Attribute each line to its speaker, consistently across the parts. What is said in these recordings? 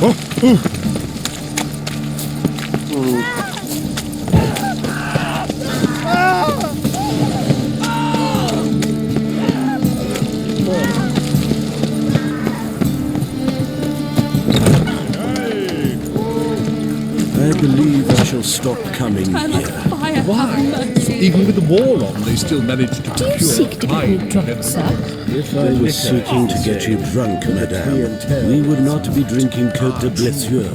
Speaker 1: I believe I shall stop coming here.
Speaker 2: Why? Even with the war on, they still manage to
Speaker 3: Do you seek to get me drunk, sir?
Speaker 1: If I was seeking to get you drunk, madame, we would not be drinking Côte de Blessure.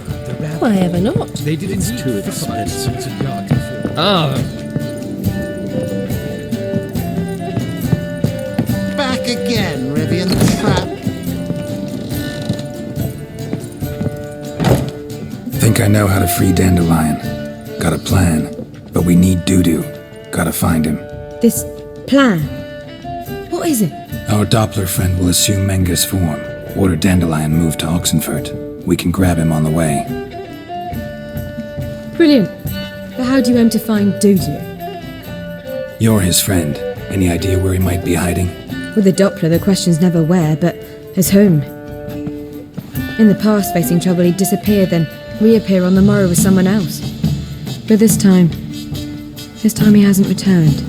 Speaker 3: Why ever not?
Speaker 2: They did
Speaker 1: It's too expensive.
Speaker 4: Back again, Rivian the Trap.
Speaker 5: Think I know how to free Dandelion. Got a plan, but we need Dudu. Gotta find him.
Speaker 6: This plan? What is it?
Speaker 5: Our Doppler friend will assume Menga's form. Order Dandelion move to Oxenfurt. We can grab him on the way.
Speaker 6: Brilliant. But how do you aim to find Dudu?
Speaker 5: You're his friend. Any idea where he might be hiding?
Speaker 6: With the Doppler, the question's never where, but as whom. In the past, facing trouble, he'd disappear, then reappear on the morrow with someone else. But this time he hasn't returned.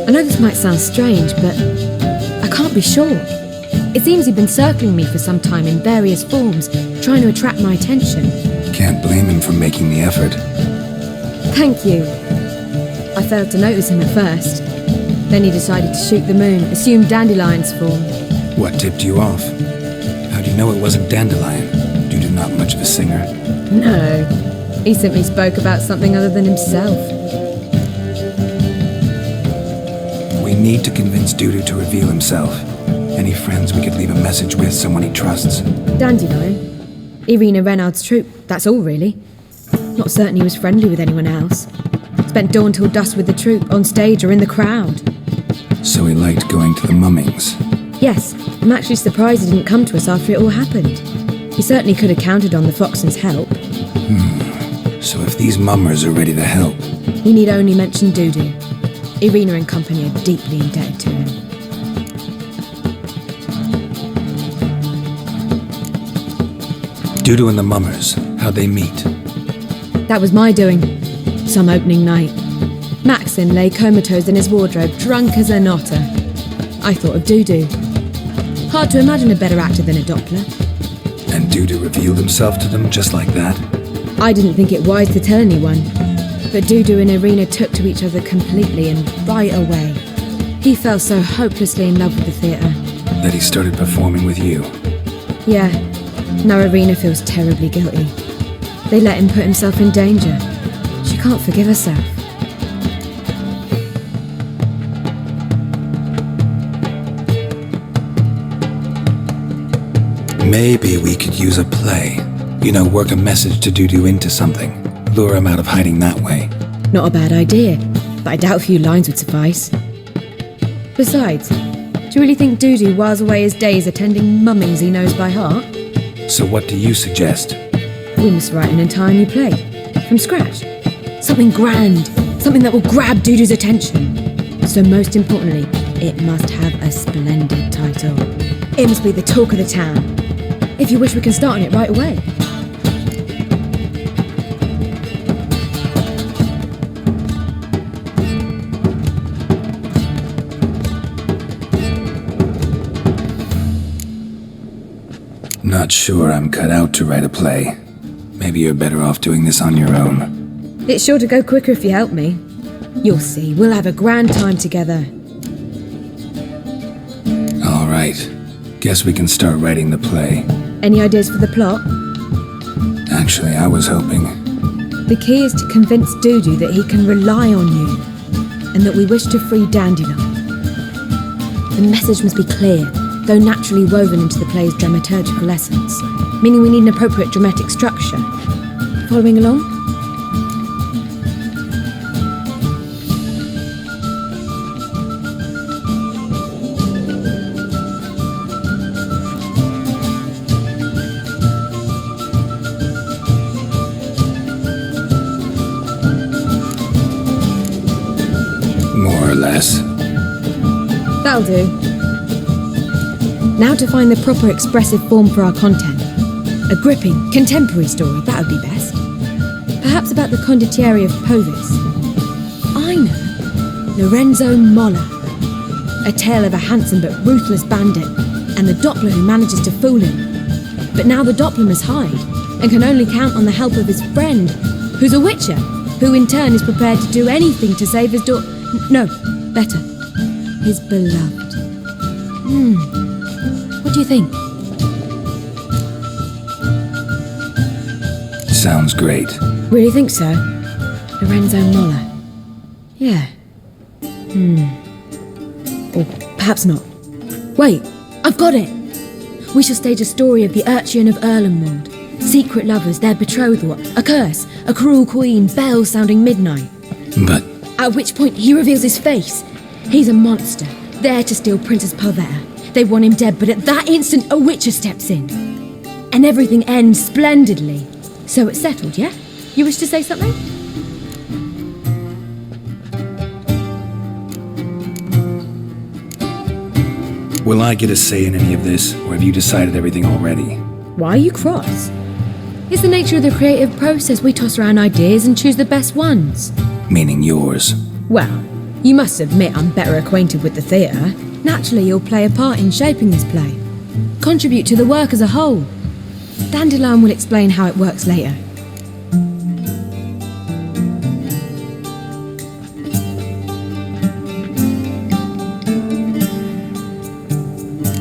Speaker 6: I know this might sound strange, but I can't be sure. It seems he'd been circling me for some time in various forms, trying to attract my attention.
Speaker 5: Can't blame him for making the effort.
Speaker 6: Thank you. I failed to notice him at first. Then he decided to shoot the moon, assume Dandelion's form.
Speaker 5: What tipped you off? How do you know it wasn't Dandelion? Dudu not much of a singer?
Speaker 6: No, he simply spoke about something other than himself.
Speaker 5: We need to convince Dudu to reveal himself. Any friends we could leave a message with, someone he trusts?
Speaker 6: Dandelion. Irina Renard's troupe, that's all really. Not certain he was friendly with anyone else. Spent dawn till dusk with the troupe, on stage or in the crowd.
Speaker 5: So he liked going to the mummings?
Speaker 6: Yes, I'm actually surprised he didn't come to us after it all happened. He certainly could have counted on the Foxton's help.
Speaker 5: So if these mummers are ready to help...
Speaker 6: We need only mention Dudu. Irina and company are deeply indebted to him.
Speaker 5: Dudu and the mummers, how'd they meet?
Speaker 6: That was my doing. Some opening night. Maxim lay comatose in his wardrobe, drunk as an otter. I thought of Dudu. Hard to imagine a better actor than a Doppler.
Speaker 5: And Dudu revealed himself to them just like that?
Speaker 6: I didn't think it wise to tell anyone. But Dudu and Irina took to each other completely and right away. He fell so hopelessly in love with the theatre.
Speaker 5: That he started performing with you?
Speaker 6: Yeah. Now Irina feels terribly guilty. They let him put himself in danger. She can't forgive herself.
Speaker 5: Maybe we could use a play. You know, work a message to Dudu into something. Lure him out of hiding that way.
Speaker 6: Not a bad idea, but I doubt a few lines would suffice. Besides, do you really think Dudu whiles away his days attending mummings he knows by heart?
Speaker 5: So what do you suggest?
Speaker 6: We must write an entire new play, from scratch. Something grand, something that will grab Dudu's attention. So most importantly, it must have a splendid title. It must be the talk of the town. If you wish, we can start on it right away.
Speaker 5: Not sure I'm cut out to write a play. Maybe you're better off doing this on your own.
Speaker 6: It's sure to go quicker if you help me. You'll see, we'll have a grand time together.
Speaker 5: All right. Guess we can start writing the play.
Speaker 6: Any ideas for the plot?
Speaker 5: Actually, I was hoping...
Speaker 6: The key is to convince Dudu that he can rely on you, and that we wish to free Dandelion. The message must be clear. though naturally woven into the play's dramaturgical essence, meaning we need an appropriate dramatic structure. Following along?
Speaker 5: More or less.
Speaker 6: That'll do. Now to find the proper expressive form for our content. A gripping, contemporary story, that would be best. Perhaps about the condottieri of Povis. I know. Lorenzo Molla. A tale of a handsome but ruthless bandit, and the Doppler who manages to fool him. But now the Doppler must hide, and can only count on the help of his friend, who's a witcher, who in turn is prepared to do anything to save his no, better. His beloved. What do you think?
Speaker 5: Sounds great.
Speaker 6: Really think so? Lorenzo Molla. Yeah. Or perhaps not. Wait, I've got it! We shall stage a story of the Urchin of Erlenwald. Secret lovers, their betrothal, a curse, a cruel queen, bells sounding midnight.
Speaker 5: But
Speaker 6: At which point he reveals his face. He's a monster, there to steal Princess Pavetta. They want him dead, but at that instant a witcher steps in. And everything ends splendidly. So it's settled, yeah? You wish to say something?
Speaker 5: will I get a say in any of this, or have you decided everything already?
Speaker 6: Why are you cross? It's the nature of the creative process. We toss around ideas and choose the best ones.
Speaker 5: Meaning yours.
Speaker 6: Well, you must admit I'm better acquainted with the theatre. Naturally, you'll play a part in shaping this play. Contribute to the work as a whole. Dandelion will explain how it works later.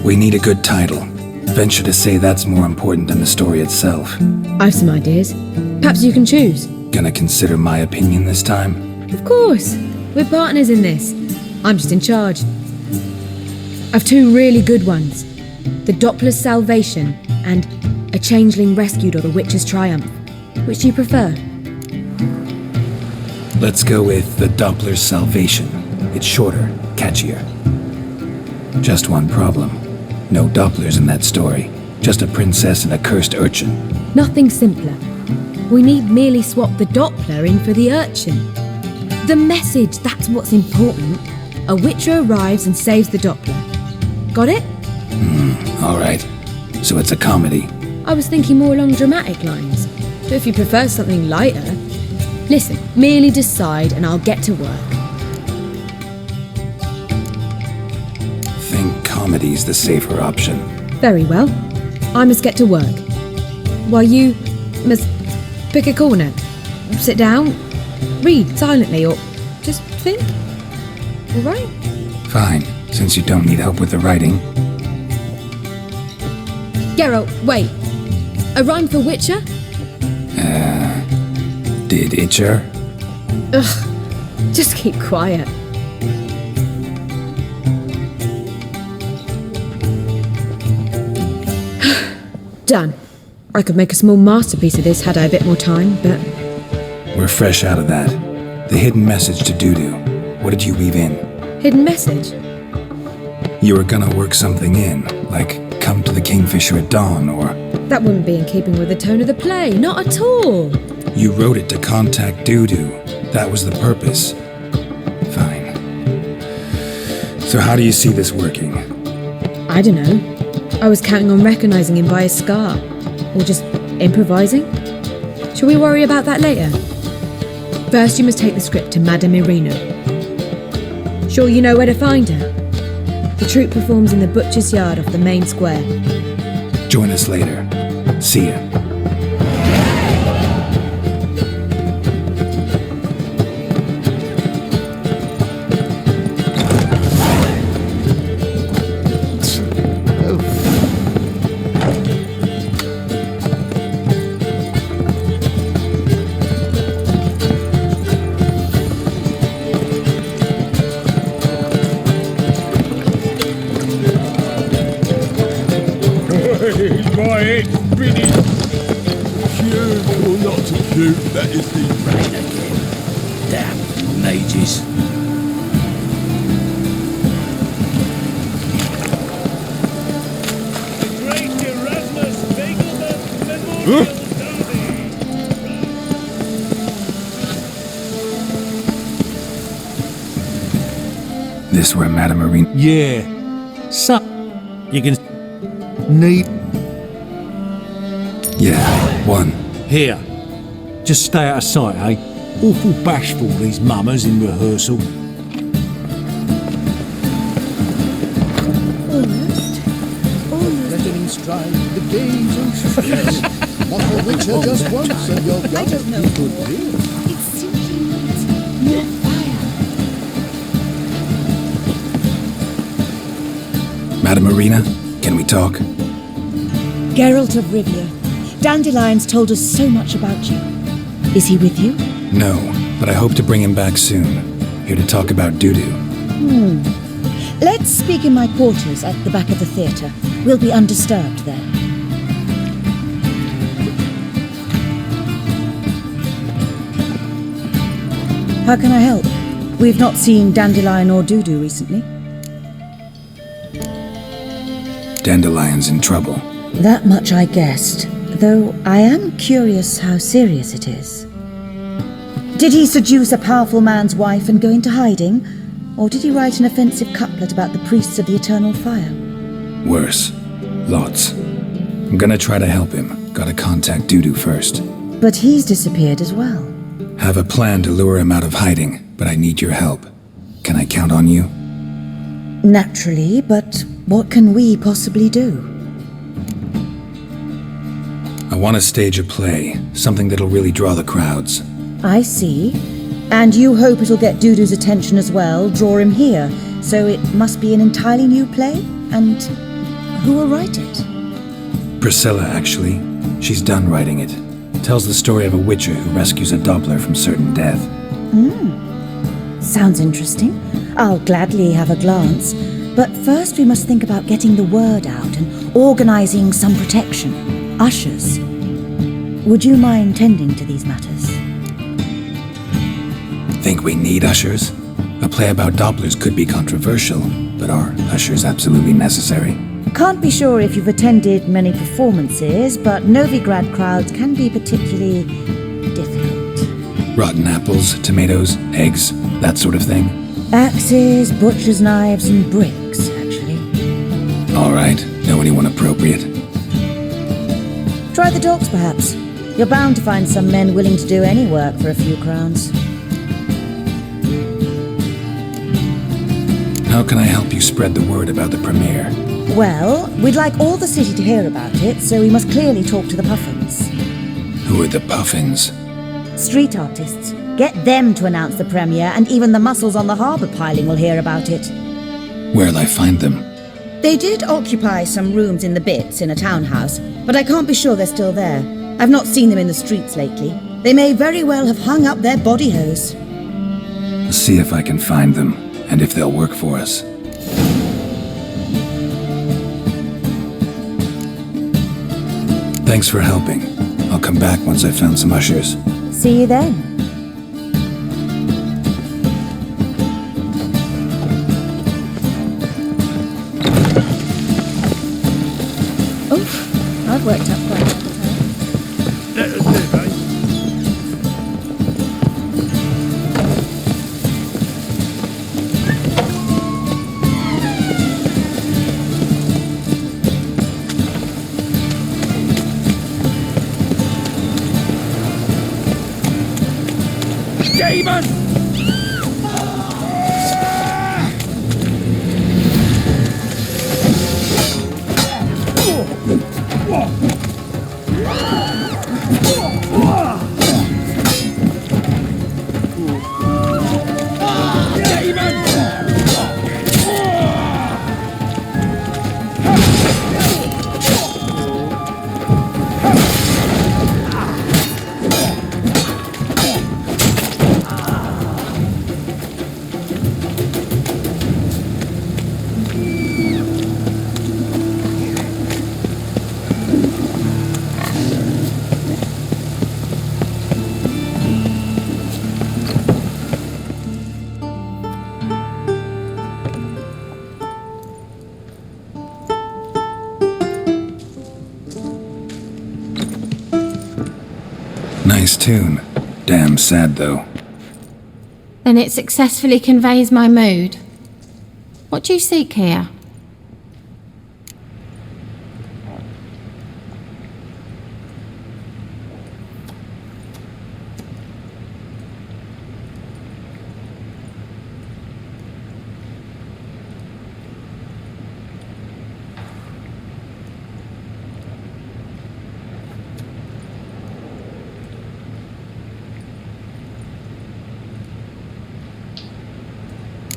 Speaker 5: We need a good title. Venture to say that's more important than the story itself.
Speaker 6: I've some ideas. Perhaps you can choose.
Speaker 5: Gonna consider my opinion this time?
Speaker 6: Of course. We're partners in this. I'm just in charge. I've two really good ones. The Doppler's Salvation and A Changeling Rescued or The Witch's Triumph. Which do you prefer?
Speaker 5: Let's go with the Doppler's Salvation. It's shorter, catchier. Just one problem. No Dopplers in that story. Just a princess and a cursed urchin.
Speaker 6: Nothing simpler. We need merely swap the Doppler in for the urchin. The message, that's what's important. A witcher arrives and saves the Doppler. Got it?
Speaker 5: All right. So it's a comedy.
Speaker 6: I was thinking more along dramatic lines. But if you prefer something lighter... Listen, merely decide and I'll get to work.
Speaker 5: Think comedy's the safer option.
Speaker 6: Very well. I must get to work. While you must pick a corner, sit down, read silently, or just think. All right?
Speaker 5: Fine, since you don't need help with the writing.
Speaker 6: Geralt, wait. A rhyme for Witcher?
Speaker 5: Did Itcher?
Speaker 6: Ugh, just keep quiet. Done. I could make a small masterpiece of this had I a bit more time, but...
Speaker 5: We're fresh out of that. The hidden message to Dudu. What did you weave in?
Speaker 6: Hidden message?
Speaker 5: You were gonna work something in, like come to the Kingfisher at dawn, or...
Speaker 6: That wouldn't be in keeping with the tone of the play, not at all.
Speaker 5: You wrote it to contact Dudu. That was the purpose. Fine. So how do you see this working?
Speaker 6: I don't know. I was counting on recognizing him by his scar. Or just improvising. Shall we worry about that later? First you must take the script to Madame Irina. Sure you know where to find her? The troupe performs in the butcher's yard off the main square.
Speaker 5: Join us later. See ya.
Speaker 2: not to shoot, that is the
Speaker 1: Right again. Damn mages.
Speaker 5: This where Madame Marina...
Speaker 2: Yeah. So, you can... Need...
Speaker 5: Yeah, one.
Speaker 2: Here. Just stay out of sight, eh? Awful bashful, these mummers in rehearsal.
Speaker 7: Let him stride the days of stress. Not a witcher just once, and you're gonna be good here.
Speaker 6: It simply needs more fire.
Speaker 5: Madame Marina, can we talk?
Speaker 8: Geralt of Rivia. Dandelion's told us so much about you. Is he with you?
Speaker 5: No, but I hope to bring him back soon. Here to talk about Dudu.
Speaker 8: Let's speak in my quarters at the back of the theatre. We'll be undisturbed there. How can I help? We've not seen Dandelion or Dudu recently.
Speaker 5: Dandelion's in trouble.
Speaker 8: That much I guessed, though I am curious how serious it is. Did he seduce a powerful man's wife and go into hiding? Or did he write an offensive couplet about the priests of the eternal fire?
Speaker 5: Worse. Lots. I'm gonna try to help him. Gotta contact Dudu first.
Speaker 8: But he's disappeared as well.
Speaker 5: Have a plan to lure him out of hiding, but I need your help. Can I count on you?
Speaker 8: Naturally, but what can we possibly do?
Speaker 5: I want to stage a play, something that'll really draw the crowds.
Speaker 8: I see. And you hope it'll get Dudu's attention as well, draw him here. So it must be an entirely new play? And who will write it?
Speaker 5: Priscilla, actually. She's done writing it. Tells the story of a witcher who rescues a Doppler from certain death.
Speaker 8: Sounds interesting. I'll gladly have a glance. But first we must think about getting the word out and organizing some protection. Ushers. Would you mind tending to these matters?
Speaker 5: Think we need ushers? A play about Dopplers could be controversial, but are ushers absolutely necessary?
Speaker 8: Can't be sure if you've attended many performances, but Novigrad crowds can be particularly difficult.
Speaker 5: Rotten apples, tomatoes, eggs, that sort of thing?
Speaker 8: Axes, butcher's knives, and bricks, actually.
Speaker 5: All right, know anyone appropriate?
Speaker 8: Try the dogs, perhaps. You're bound to find some men willing to do any work for a few crowns.
Speaker 5: How can I help you spread the word about the premiere?
Speaker 8: Well, we'd like all the city to hear about it, so we must clearly talk to the Puffins.
Speaker 5: Who are the Puffins?
Speaker 8: Street artists. Get them to announce the premiere, and even the muscles on the harbour piling will hear about it.
Speaker 5: Where'll I find them?
Speaker 8: They did occupy some rooms in the Bits in a townhouse, but I can't be sure they're still there. I've not seen them in the streets lately. They may very well have hung up their body hose.
Speaker 5: I'll see if I can find them, and if they'll work for us. Thanks for helping. I'll come back once I've found some ushers.
Speaker 8: See you then. I've worked up quite a lot.
Speaker 5: Nice tune. Damn sad, though.
Speaker 9: Then it successfully conveys my mood. What do you seek here?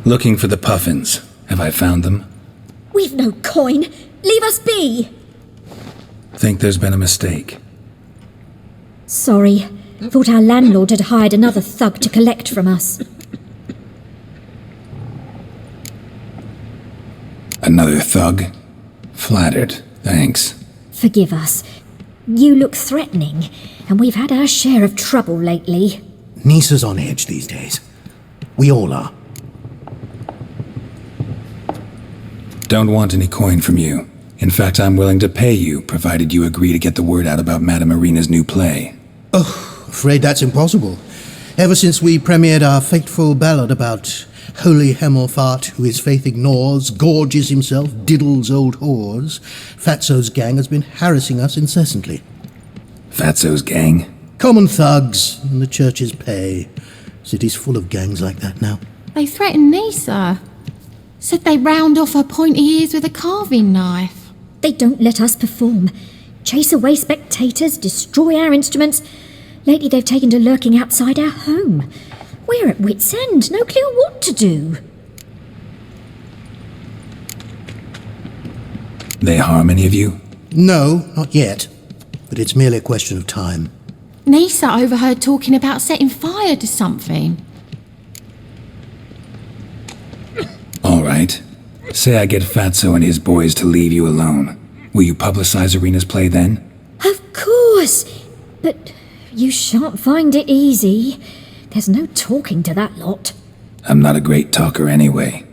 Speaker 5: Looking for the puffins. Have I found them?
Speaker 10: We've no coin. Leave us be.
Speaker 5: Think there's been a mistake.
Speaker 10: Sorry. Thought our landlord had hired another thug to collect from us.
Speaker 5: Another thug? Flattered. Thanks.
Speaker 10: Forgive us. You look threatening, and we've had our share of trouble lately.
Speaker 11: Nisa's on edge these days. We all are.
Speaker 5: Don't want any coin from you. In fact, I'm willing to pay you, provided you agree to get the word out about Madame Irina's new play.
Speaker 7: Oh, afraid that's impossible. Ever since we premiered our fateful ballad about holy Hemmelfart, who his faith ignores, gorges himself, diddles old whores, Fatso's gang has been harassing us incessantly.
Speaker 5: Fatso's gang?
Speaker 7: Common thugs in the church's pay. City's full of gangs like that now.
Speaker 9: They threatened Nisa. Said they round off her pointy ears with a carving knife.
Speaker 10: They don't let us perform. Chase away spectators, destroy our instruments. Lately they've taken to lurking outside our home. We're at wit's end, no clue what to do.
Speaker 5: They harm any of you?
Speaker 7: No, not yet. But it's merely a question of time.
Speaker 9: Nisa overheard talking about setting fire to something.
Speaker 5: All right. Say I get Fatso and his boys to leave you alone. Will you publicize Irina's play then?
Speaker 10: Of course. But you shan't find it easy. There's no talking to that lot.
Speaker 5: I'm not a great talker anyway.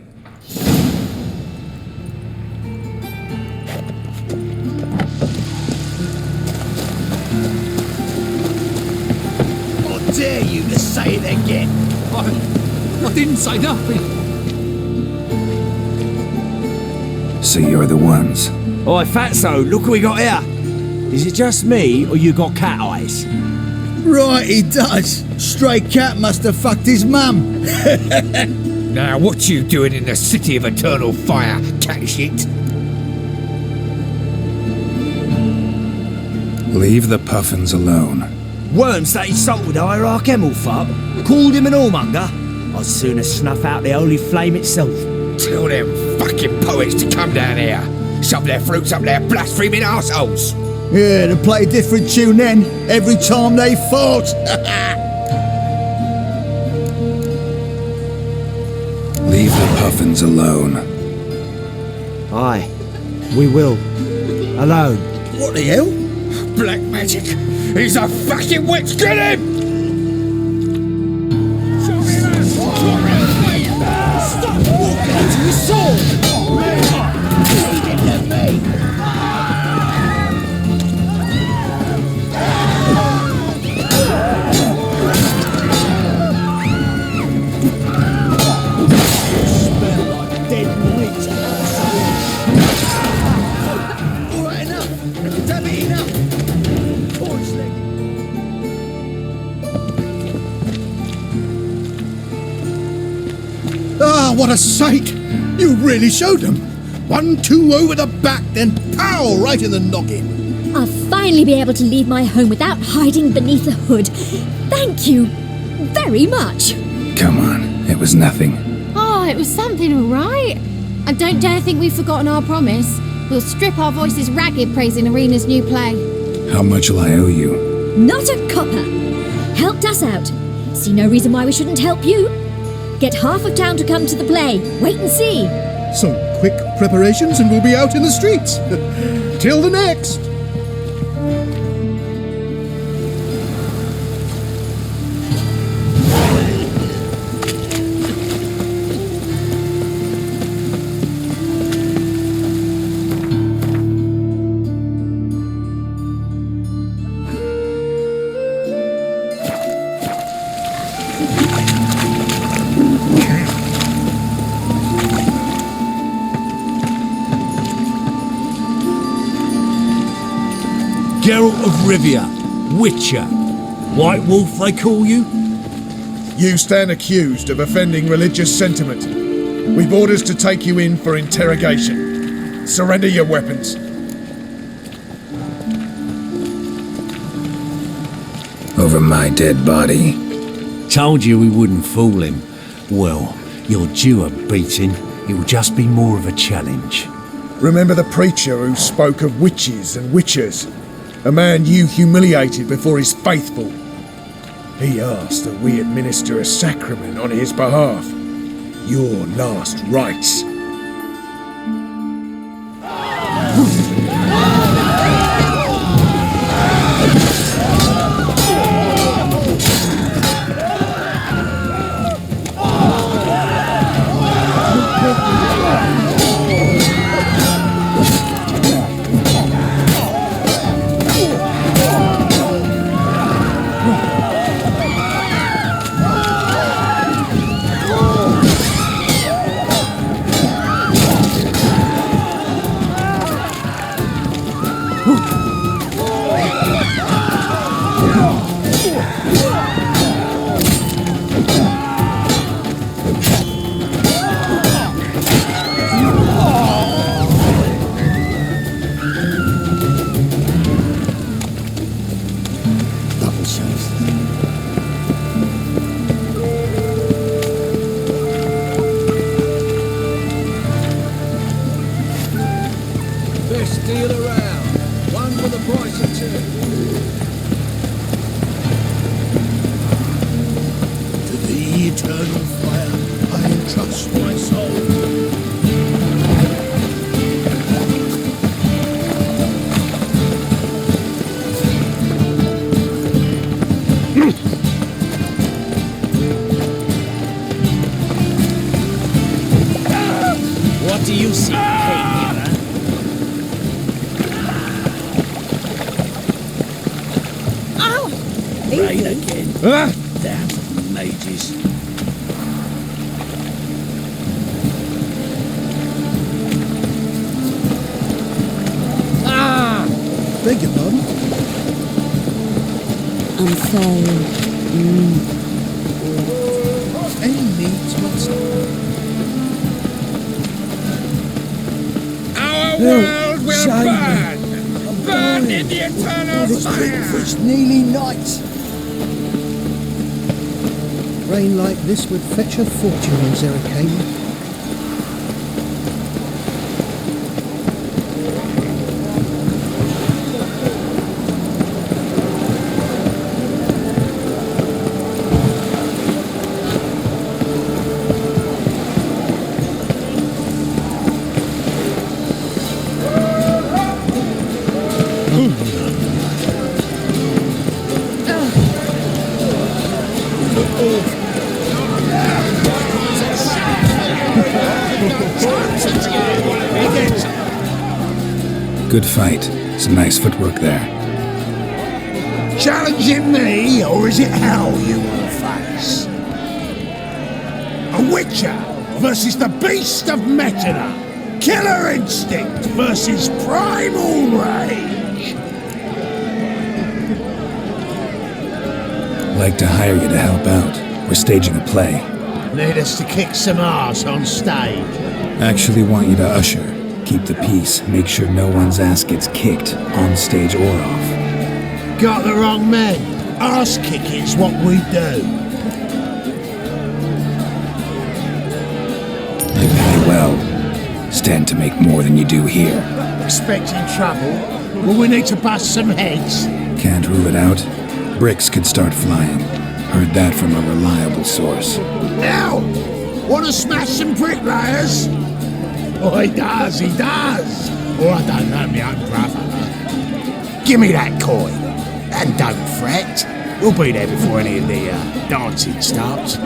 Speaker 11: How dare you to say it again?
Speaker 2: I didn't say nothing.
Speaker 5: So you're the ones.
Speaker 2: Oi, Fatso, look what we got here. Is it just me, or you got cat eyes?
Speaker 11: Right, he does. Stray cat must have fucked his mum.
Speaker 12: Now, what you doing in the city of eternal fire, cat shit?
Speaker 5: Leave the puffins alone.
Speaker 2: Worms that insulted Hierarch Hemmelfart, called him an whoremonger. I'd sooner snuff out the holy flame itself.
Speaker 12: Tell them fucking poets to come down here. Shove their fruits up their blaspheming arseholes.
Speaker 11: Yeah, to play a different tune then, every time they fought.
Speaker 5: Leave the puffins alone.
Speaker 2: Aye, we will. Alone.
Speaker 11: What the hell?
Speaker 12: Black magic. He's a fucking witch. Get him!
Speaker 11: Stop walking into his sword! Leave him to me! Smell like dead meat. Alright, enough. Damn it, enough. Porch leg.
Speaker 7: Ah, what a sight! You really showed them. 1-2 over the back, then pow right in the noggin.
Speaker 10: I'll finally be able to leave my home without hiding beneath a hood. Thank you very much.
Speaker 5: Come on, it was nothing.
Speaker 9: Oh, it was something, all right. And don't dare think we've forgotten our promise. We'll strip our voices ragged praising Irina's new play.
Speaker 5: How much will I owe you?
Speaker 10: Not a copper. Helped us out. See no reason why we shouldn't help you. Get half of town to come to the play. Wait and see.
Speaker 7: Some quick preparations and we'll be out in the streets. Till the next.
Speaker 2: Geralt of Rivia, Witcher. White Wolf, they call you?
Speaker 13: You stand accused of offending religious sentiment. We've orders to take you in for interrogation. Surrender your weapons.
Speaker 5: Over my dead body.
Speaker 2: Told you we wouldn't fool him. Well, you're due a beating. It will just be more of a challenge.
Speaker 13: Remember the preacher who spoke of witches and witchers? A man you humiliated before his faithful. He asked that we administer a sacrament on his behalf. Your last rites.
Speaker 11: Best deal around. One for the price of two.
Speaker 1: To the eternal fire, I entrust my soul.
Speaker 2: What do you see, Kate?
Speaker 1: Rain again. Damn mages.
Speaker 7: Beg your pardon?
Speaker 6: I'm sorry.
Speaker 7: Any needs must.
Speaker 12: Our world will burn! Burn in the eternal fire!
Speaker 7: It's nearly night. Rain like this would fetch a fortune in Zerrikane.
Speaker 5: Good fight. Some nice footwork there.
Speaker 11: Challenging me, or is it hell you will face? A Witcher versus the Beast of Metana. Killer instinct versus primal rage.
Speaker 5: Like to hire you to help out. We're staging a play.
Speaker 11: Need us to kick some ass on stage.
Speaker 5: Actually want you to usher. Keep the peace. Make sure no one's ass gets kicked, on stage or off.
Speaker 11: Got the wrong men. Ass kicking's what we do.
Speaker 5: You pay well. Stand to make more than you do here.
Speaker 11: Expecting trouble? Will we need to bust some heads?
Speaker 5: Can't rule it out. Bricks could start flying. Heard that from a reliable source.
Speaker 11: Now! Want to smash some bricklayers? Oh, he does. Oh, I don't know my own brother. Give me that coin. And don't fret. We'll be there before any of the dancing starts.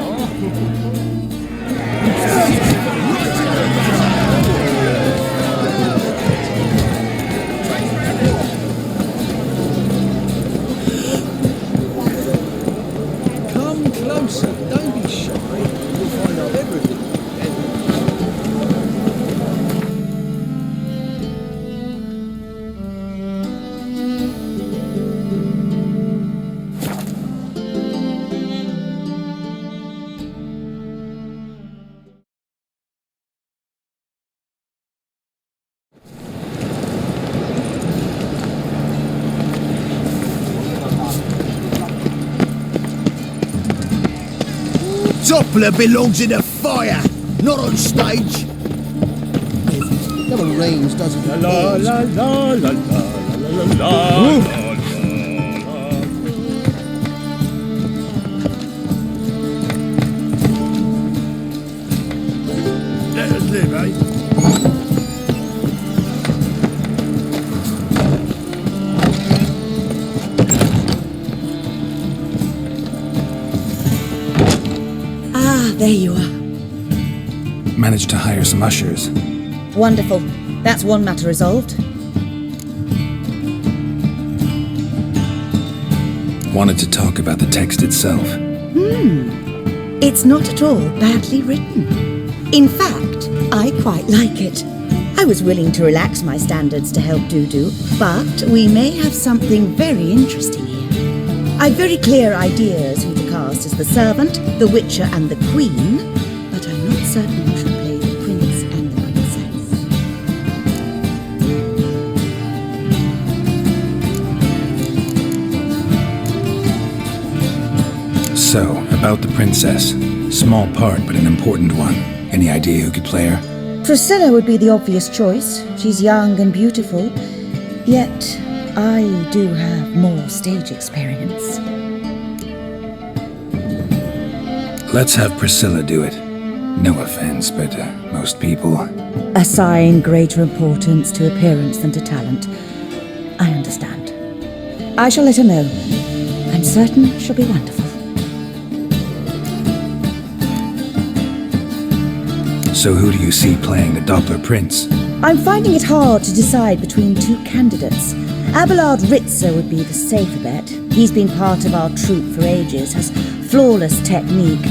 Speaker 2: Come closer. Don't be shy. You'll find out everything. Doppler belongs in the fire, not on stage.
Speaker 7: It never rains, does it?
Speaker 2: La la la la la la la la. Let us live, eh?
Speaker 8: There you are.
Speaker 5: Managed to hire some ushers.
Speaker 8: Wonderful. That's one matter resolved.
Speaker 5: Wanted to talk about the text itself.
Speaker 8: It's not at all badly written. In fact, I quite like it. I was willing to relax my standards to help Dudu, but we may have something very interesting here. I've very clear ideas who to cast as the servant, the witcher and the queen, but I'm not certain who should play the prince and the princess.
Speaker 5: So, about the princess. Small part, but an important one. Any idea who could play her?
Speaker 8: Priscilla would be the obvious choice. She's young and beautiful, yet I do have more stage experience.
Speaker 5: Let's have Priscilla do it. No offense, but most people...
Speaker 8: Assign greater importance to appearance than to talent. I understand. I shall let her know. I'm certain she'll be wonderful.
Speaker 5: So who do you see playing the Doppler Prince?
Speaker 8: I'm finding it hard to decide between two candidates. Abelard Ritzer would be the safer bet. He's been part of our troupe for ages, has flawless technique,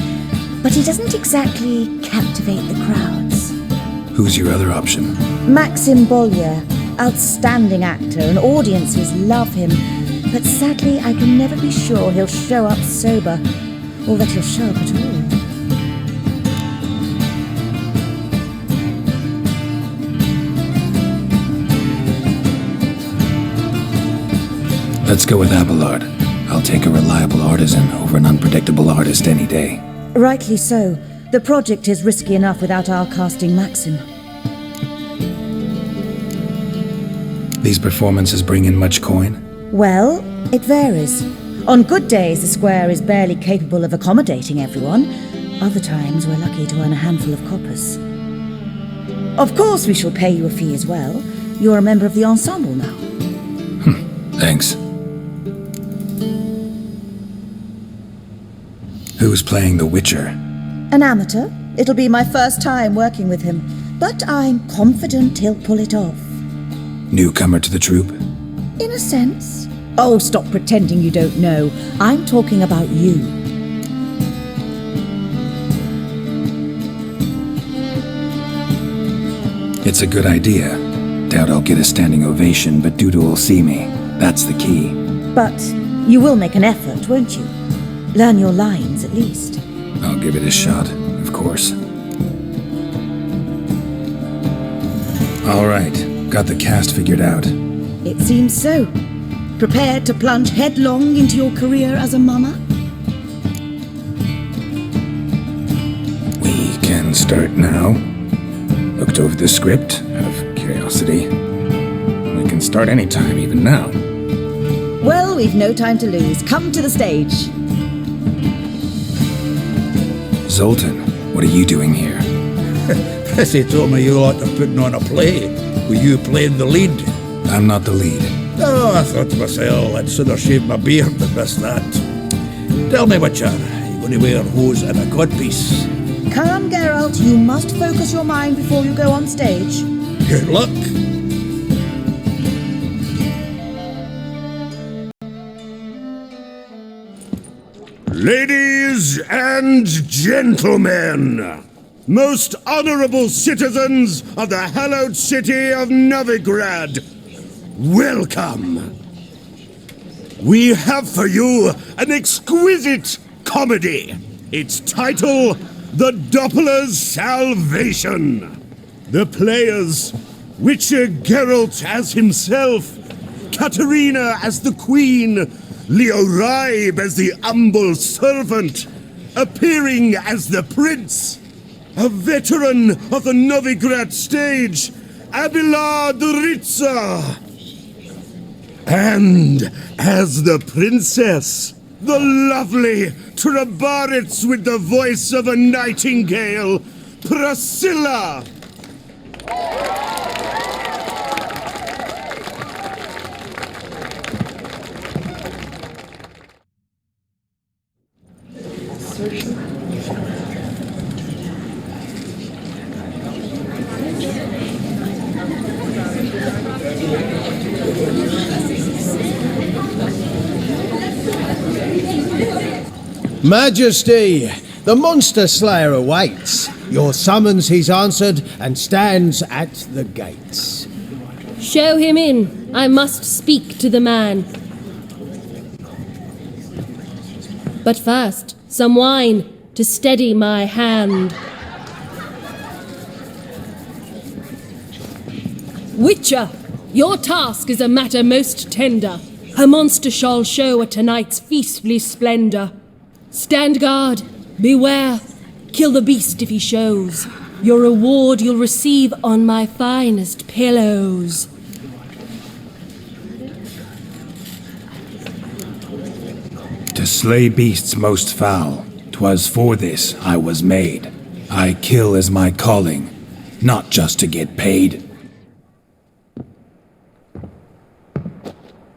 Speaker 8: but he doesn't exactly captivate the crowds.
Speaker 5: Who's your other option?
Speaker 8: Maxim Bollier, outstanding actor, and audiences love him, but sadly I can never be sure he'll show up sober, or that he'll show up at all.
Speaker 5: Let's go with Abelard. I'll take a reliable artisan over an unpredictable artist any day.
Speaker 8: Rightly so. The project is risky enough without our casting Maxim.
Speaker 5: These performances bring in much coin?
Speaker 8: Well, it varies. On good days, the square is barely capable of accommodating everyone. Other times, we're lucky to earn a handful of coppers. Of course, we shall pay you a fee as well. You're a member of the ensemble now.
Speaker 5: Thanks. Who's playing the Witcher?
Speaker 8: An amateur. It'll be my first time working with him, but I'm confident he'll pull it off.
Speaker 5: Newcomer to the troupe?
Speaker 8: In a sense. Oh, stop pretending you don't know. I'm talking about you.
Speaker 5: It's a good idea. Doubt I'll get a standing ovation, but Dudu will see me. That's the key.
Speaker 8: But you will make an effort, won't you? Learn your lines, at least.
Speaker 5: I'll give it a shot, of course. All right, got the cast figured out.
Speaker 8: It seems so. Prepared to plunge headlong into your career as a mama?
Speaker 5: We can start now. Looked over the script, out of curiosity. We can start anytime, even now.
Speaker 8: Well, we've no time to lose. Come to the stage.
Speaker 5: Zoltan, what are you doing here?
Speaker 2: Prissy told me you ought to putting on a play. Were you playing the lead?
Speaker 5: I'm not the lead.
Speaker 2: Oh, I thought to myself, I'd sooner shave my beard than miss that. Tell me, Witcher, you going to wear hose and a codpiece?
Speaker 8: Calm, Geralt. You must focus your mind before you go on stage.
Speaker 2: Good luck.
Speaker 11: Ladies and gentlemen, most honorable citizens of the hallowed city of Novigrad, welcome. We have for you an exquisite comedy. Its title, The Doppler's Salvation. The players, Witcher Geralt as himself, Katerina as the queen, Leo Raib as the humble servant,
Speaker 1: appearing as the prince, a veteran of the Novigrad stage, Abelard Ritza. And as the princess, the lovely Trabaritz with the voice of a nightingale, Priscilla.
Speaker 14: Majesty, the monster slayer awaits. Your summons he's answered and stands at the gates.
Speaker 3: Show him in. I must speak to the man. But first, some wine to steady my hand. Witcher, your task is a matter most tender. A monster shall show at tonight's feastly splendor. Stand guard, beware, kill the beast if he shows. Your reward you'll receive on my finest pillows.
Speaker 5: To slay beasts most foul, 'twas for this I was made. I kill as my calling, not just to get paid.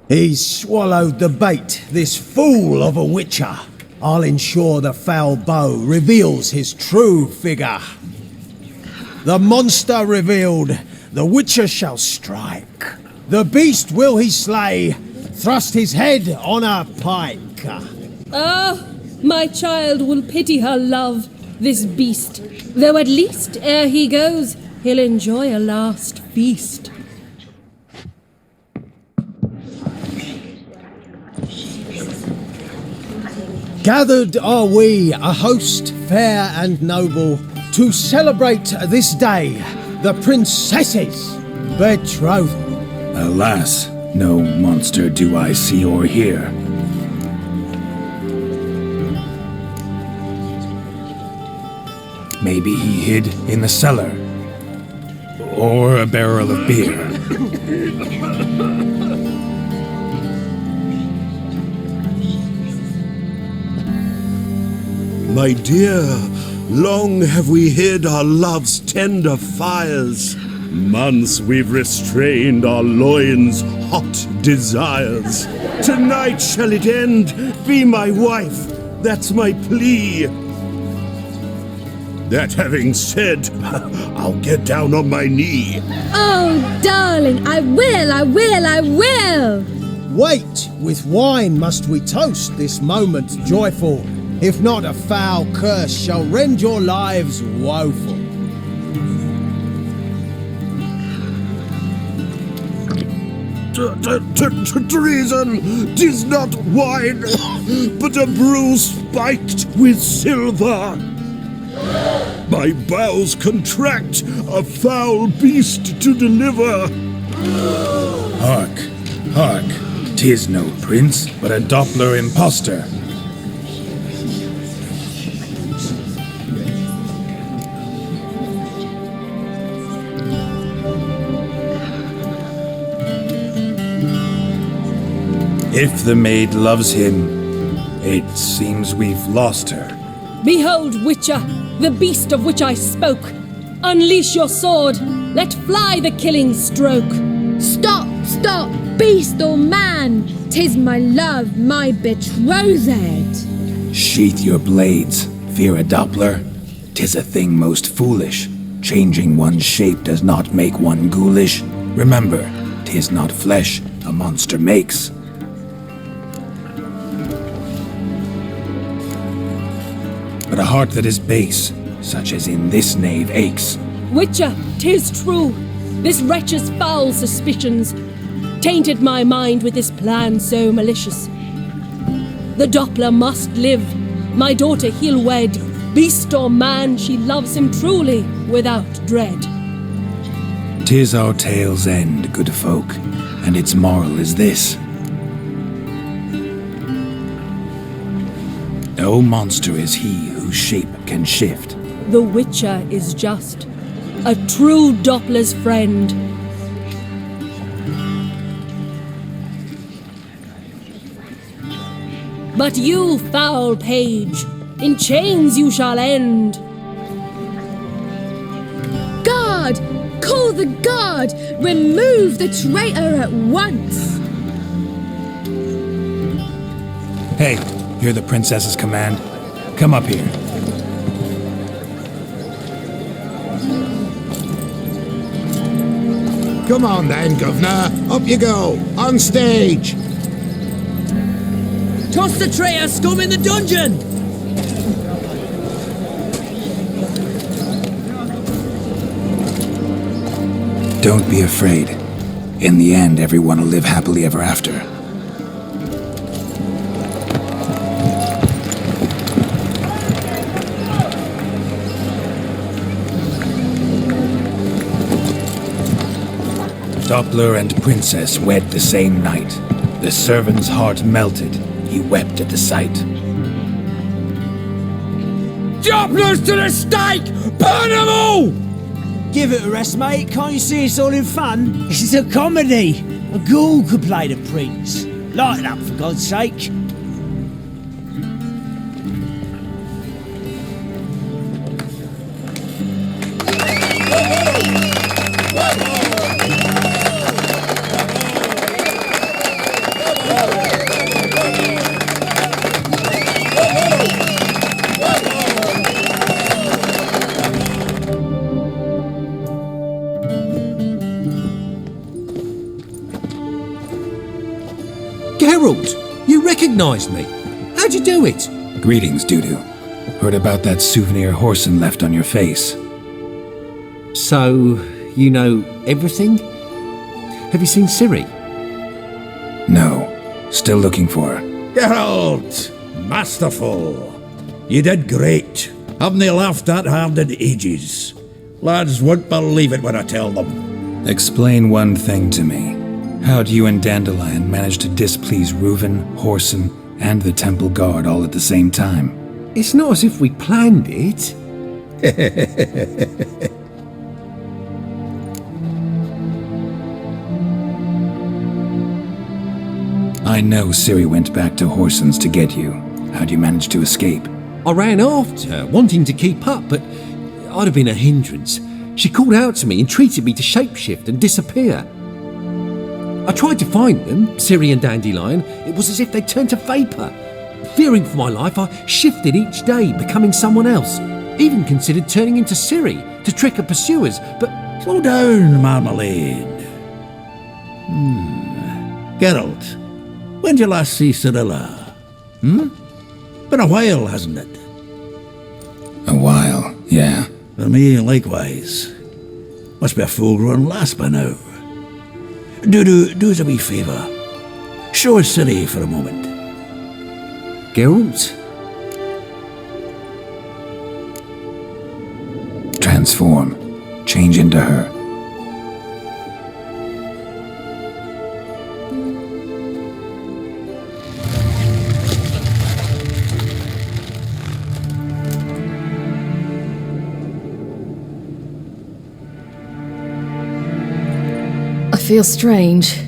Speaker 14: He's swallowed the bait, this fool of a witcher. I'll ensure the foul bow reveals his true figure. The monster revealed, the witcher shall strike. The beast will he slay, thrust his head on a pike.
Speaker 3: Ah, my child will pity her love, this beast, though at least ere he goes, he'll enjoy a last feast.
Speaker 14: Gathered are we, a host fair and noble, to celebrate this day, the princess's betrothal.
Speaker 5: Alas, no monster do I see or hear. Maybe he hid in the cellar, or a barrel of beer.
Speaker 1: My dear, long have we hid our love's tender fires. Months we've restrained our loins' hot desires. Tonight shall it end, be my wife, that's my plea. That having said, I'll get down on my knee.
Speaker 6: Oh, darling, I will!
Speaker 14: Wait, with wine must we toast this moment joyful. If not, a foul curse shall rend your lives woeful.
Speaker 1: Treason! 'Tis not wine, but a brew spiked with silver. My bowels contract, a foul beast to deliver.
Speaker 5: Hark, hark, 'tis no prince, but a Doppler impostor. If the maid loves him, it seems we've lost her.
Speaker 3: Behold, Witcher, the beast of which I spoke. Unleash your sword. Let fly the killing stroke.
Speaker 6: Stop, beast or man! 'Tis my love, my betrothed.
Speaker 5: Sheath your blades, fear a Doppler. 'Tis a thing most foolish. Changing one's shape does not make one ghoulish. Remember, 'tis not flesh a monster makes. But a heart that is base, such as in this knave aches.
Speaker 3: Witcher, 'tis true. This wretch's foul suspicions tainted my mind with this plan so malicious. The Doppler must live. My daughter he'll wed. Beast or man, she loves him truly, without dread.
Speaker 5: 'Tis our tale's end, good folk, and its moral is this. No monster is he whose shape can shift.
Speaker 3: The Witcher is just a true Doppler's friend. But you, foul page, in chains you shall end.
Speaker 6: Guard! Call the guard! Remove the traitor at once!
Speaker 5: Hey, hear the princess's command? Come up here.
Speaker 11: Come on then, Governor. Up you go. On stage.
Speaker 14: Toss the traitor scum in the dungeon!
Speaker 5: Don't be afraid. In the end, everyone will live happily ever after. Doppler and Princess wed the same night. The servant's heart melted. He wept at the sight.
Speaker 14: Dopplers to the stake! Burn them all! Give it a rest, mate. Can't you see it's all in fun? This is a comedy. A ghoul could play the prince. Lighten up, for God's sake.
Speaker 15: Geralt, you recognized me. How'd you do it?
Speaker 5: Greetings, Dudu. Heard about that souvenir Horson left on your face.
Speaker 15: So, you know everything? Have you seen Ciri?
Speaker 5: No. Still looking for her.
Speaker 2: Geralt! Masterful! You did great. Haven't they laughed that hard in ages? Lads won't believe it when I tell them.
Speaker 5: Explain one thing to me. How'd you and Dandelion manage to displease Reuven, Horson, and the Temple Guard all at the same time?
Speaker 15: It's not as if we planned it.
Speaker 5: I know Ciri went back to Horson's to get you. How'd you manage to escape?
Speaker 15: I ran after her, wanting to keep up, but I'd have been a hindrance. She called out to me, entreated me to shapeshift and disappear. I tried to find them, Ciri and Dandelion. It was as if they turned to vapour. Fearing for my life, I shifted each day, becoming someone else. Even considered turning into Ciri to trick her pursuers, but...
Speaker 2: Slow down, Marmalade. Geralt, when did you last see Cirilla? Been a while, hasn't it?
Speaker 5: A while, yeah.
Speaker 2: For me, likewise. Must be a full-grown lass by now. Do us a wee favour. Show us Ciri for a moment.
Speaker 15: Geralt?
Speaker 5: Transform. Change into her.
Speaker 6: I feel strange.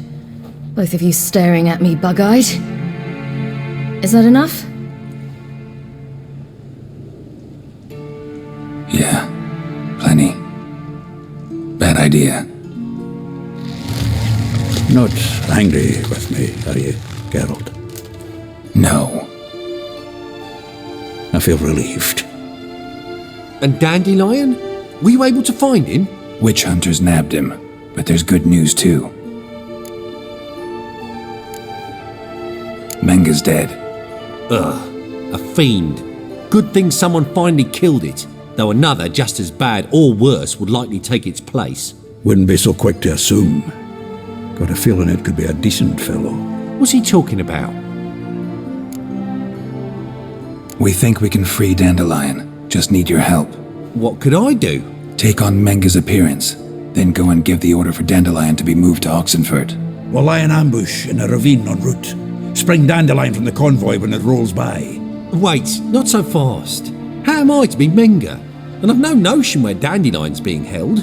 Speaker 6: Both of you staring at me bug-eyed. Is that enough?
Speaker 5: Yeah. Plenty. Bad idea.
Speaker 2: Not angry with me, are you, Geralt?
Speaker 5: No.
Speaker 2: I feel relieved.
Speaker 15: And Dandelion? Were you able to find him?
Speaker 5: Witch hunters nabbed him, but there's good news too. Menga's dead.
Speaker 15: Ugh, a fiend. Good thing someone finally killed it, though another just as bad or worse would likely take its place.
Speaker 2: Wouldn't be so quick to assume. Got a feeling it could be a decent fellow.
Speaker 15: What's he talking about?
Speaker 5: We think we can free Dandelion. Just need your help.
Speaker 15: What could I do?
Speaker 5: Take on Menga's appearance, then go and give the order for Dandelion to be moved to Oxenfurt.
Speaker 2: We'll lie in ambush in a ravine en route. Spring Dandelion from the convoy when it rolls by.
Speaker 15: Wait, not so fast. How am I to be Menga? And I've no notion where Dandelion's being held.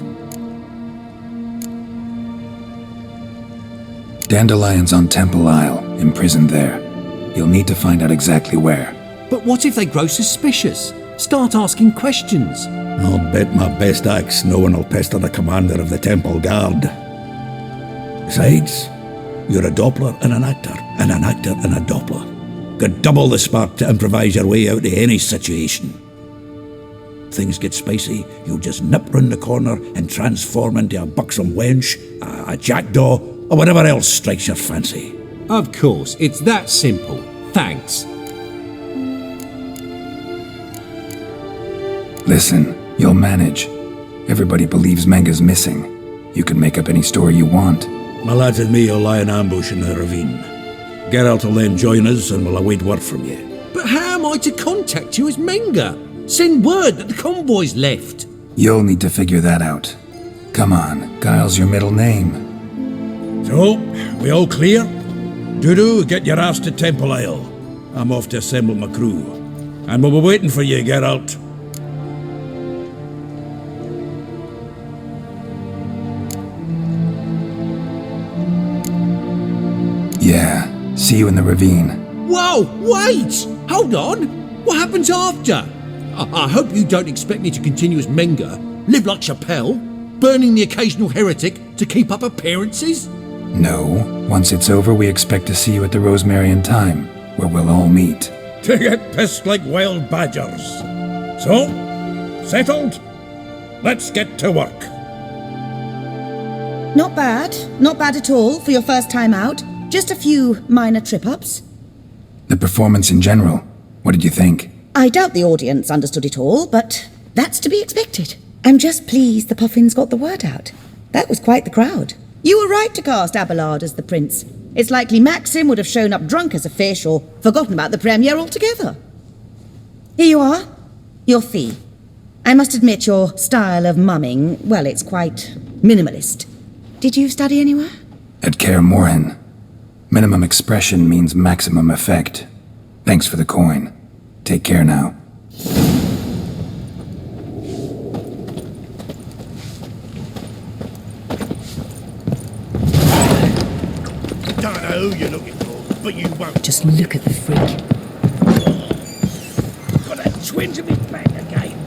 Speaker 5: Dandelion's on Temple Isle, imprisoned there. You'll need to find out exactly where.
Speaker 15: But what if they grow suspicious? Start asking questions.
Speaker 2: I'll bet my best axe no one will pester the commander of the Temple Guard. Besides, you're a Doppler and an actor and a Doppler. Got double the spark to improvise your way out of any situation. Things get spicy, you'll just nip round the corner and transform into a buxom wench, a jackdaw, or whatever else strikes your fancy.
Speaker 15: Of course, it's that simple. Thanks.
Speaker 5: Listen, you'll manage. Everybody believes Menga's missing. You can make up any story you want.
Speaker 2: My lads and me will lie in ambush in the ravine. Geralt will then join us and we'll await word from you.
Speaker 15: But how am I to contact you as Menga? Send word that the convoy's left.
Speaker 5: You'll need to figure that out. Come on, Guile's your middle name.
Speaker 2: So, we all clear? Dudu, get your ass to Temple Isle. I'm off to assemble my crew. And we'll be waiting for you, Geralt.
Speaker 5: Yeah, see you in the ravine.
Speaker 15: Whoa, wait! Hold on! What happens after? I hope you don't expect me to continue as Menga, live like Chappelle, burning the occasional heretic to keep up appearances?
Speaker 5: No, once it's over we expect to see you at the Rosemary and Thyme, where we'll all meet.
Speaker 2: To get pissed like wild badgers. So, settled? Let's get to work.
Speaker 8: Not bad at all for your first time out. Just a few minor trip-ups.
Speaker 5: The performance in general, what did you think?
Speaker 8: I doubt the audience understood it all, but that's to be expected. I'm just pleased the Puffins got the word out. That was quite the crowd. You were right to cast Abelard as the prince. It's likely Maxim would have shown up drunk as a fish or forgotten about the premiere altogether. Here you are, your fee. I must admit your style of mumming, well, it's quite minimalist. Did you study anywhere?
Speaker 5: At Kaer Morhen. Minimum expression means maximum effect. Thanks for the coin. Take care now.
Speaker 11: Don't know who you're looking for, but you won't.
Speaker 6: Just look at the freak.
Speaker 11: Got that twinge of me back again.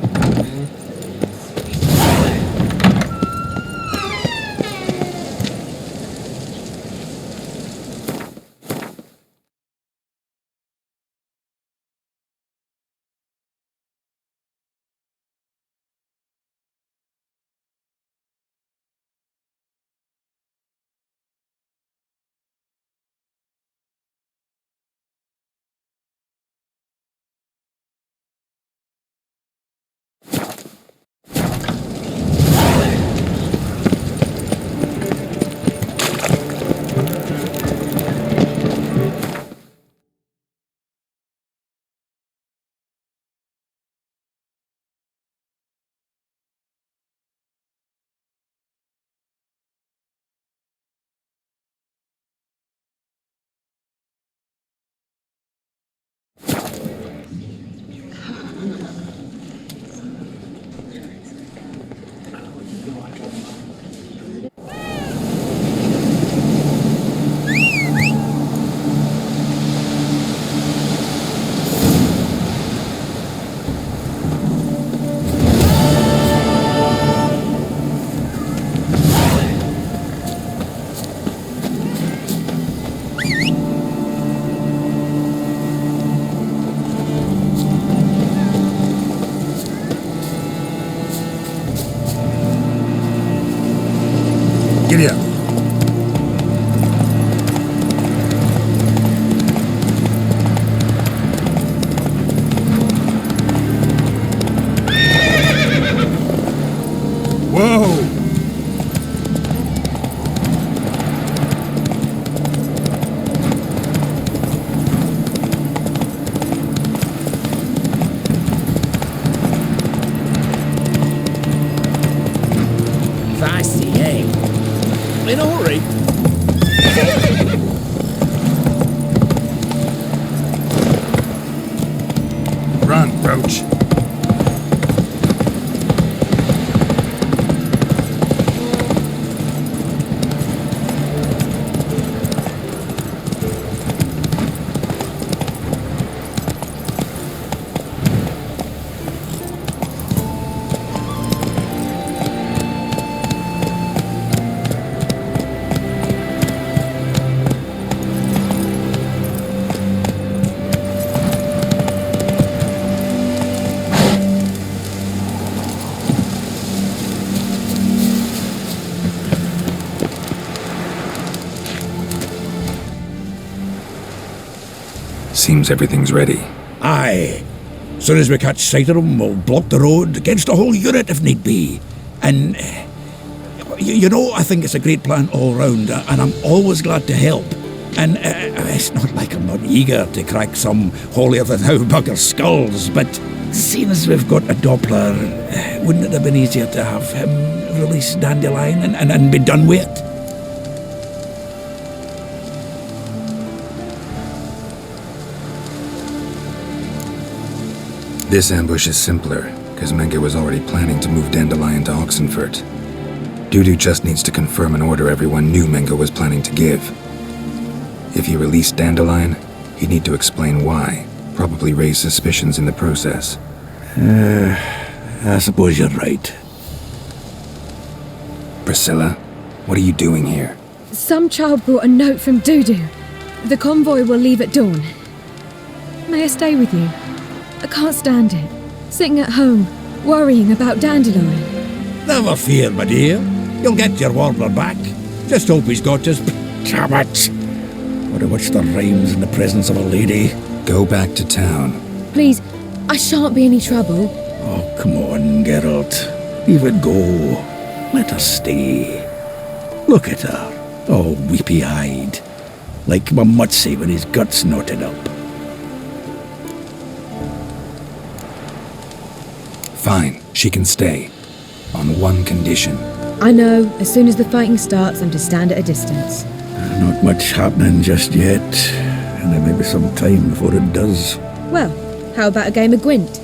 Speaker 13: Giddy up. Whoa!
Speaker 11: Feisty, eh? In a hurry.
Speaker 13: Run, Roach.
Speaker 5: Seems everything's ready.
Speaker 2: Aye. Soon as we catch sight of them, we'll block the road against the whole unit if need be. And, you know, I think it's a great plan all round, and I'm always glad to help. And it's not like I'm not eager to crack some holier-than-thou bugger skulls, but seeing as we've got a Doppler, wouldn't it have been easier to have him release Dandelion and be done with it?
Speaker 5: This ambush is simpler, because Menge was already planning to move Dandelion to Oxenfurt. Dudu just needs to confirm an order everyone knew Menge was planning to give. If he released Dandelion, he'd need to explain why, probably raise suspicions in the process.
Speaker 2: I suppose you're right.
Speaker 5: Priscilla, what are you doing here?
Speaker 6: Some child brought a note from Dudu. The convoy will leave at dawn. May I stay with you? I can't stand it. Sitting at home, worrying about Dandelion.
Speaker 2: Never fear, my dear. You'll get your warbler back. Just hope he's got his... Damn it! What a what's the rhymes in the presence of a lady?
Speaker 5: Go back to town.
Speaker 6: Please, I shan't be any trouble.
Speaker 2: Oh, come on, Geralt. Leave it go. Let her stay. Look at her, all weepy-eyed. Like Mamutsi with his guts knotted up.
Speaker 5: Fine, she can stay. On one condition.
Speaker 6: I know, as soon as the fighting starts, I'm to stand at a distance.
Speaker 2: Not much happening just yet. And there may be some time before it does.
Speaker 6: Well, how about a game of Gwent?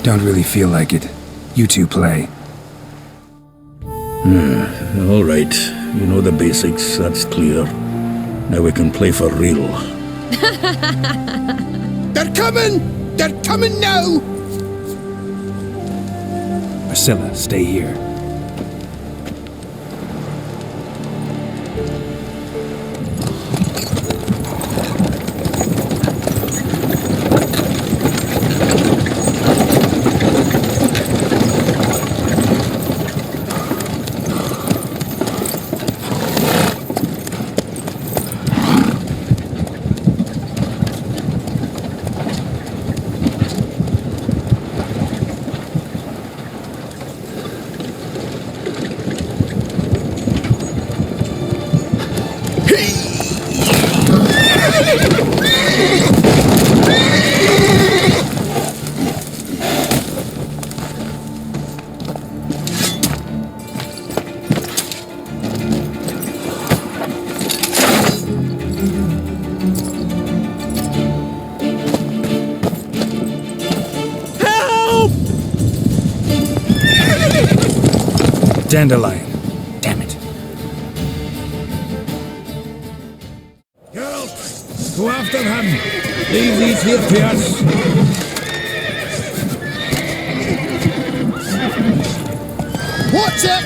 Speaker 5: Don't really feel like it. You two play.
Speaker 2: All right. You know the basics, that's clear. Now we can play for real.
Speaker 11: They're coming! They're coming now!
Speaker 5: Priscilla, stay here. Dandelion. Damn it.
Speaker 2: Geralt, go after him. Leave these here to us.
Speaker 11: What's it?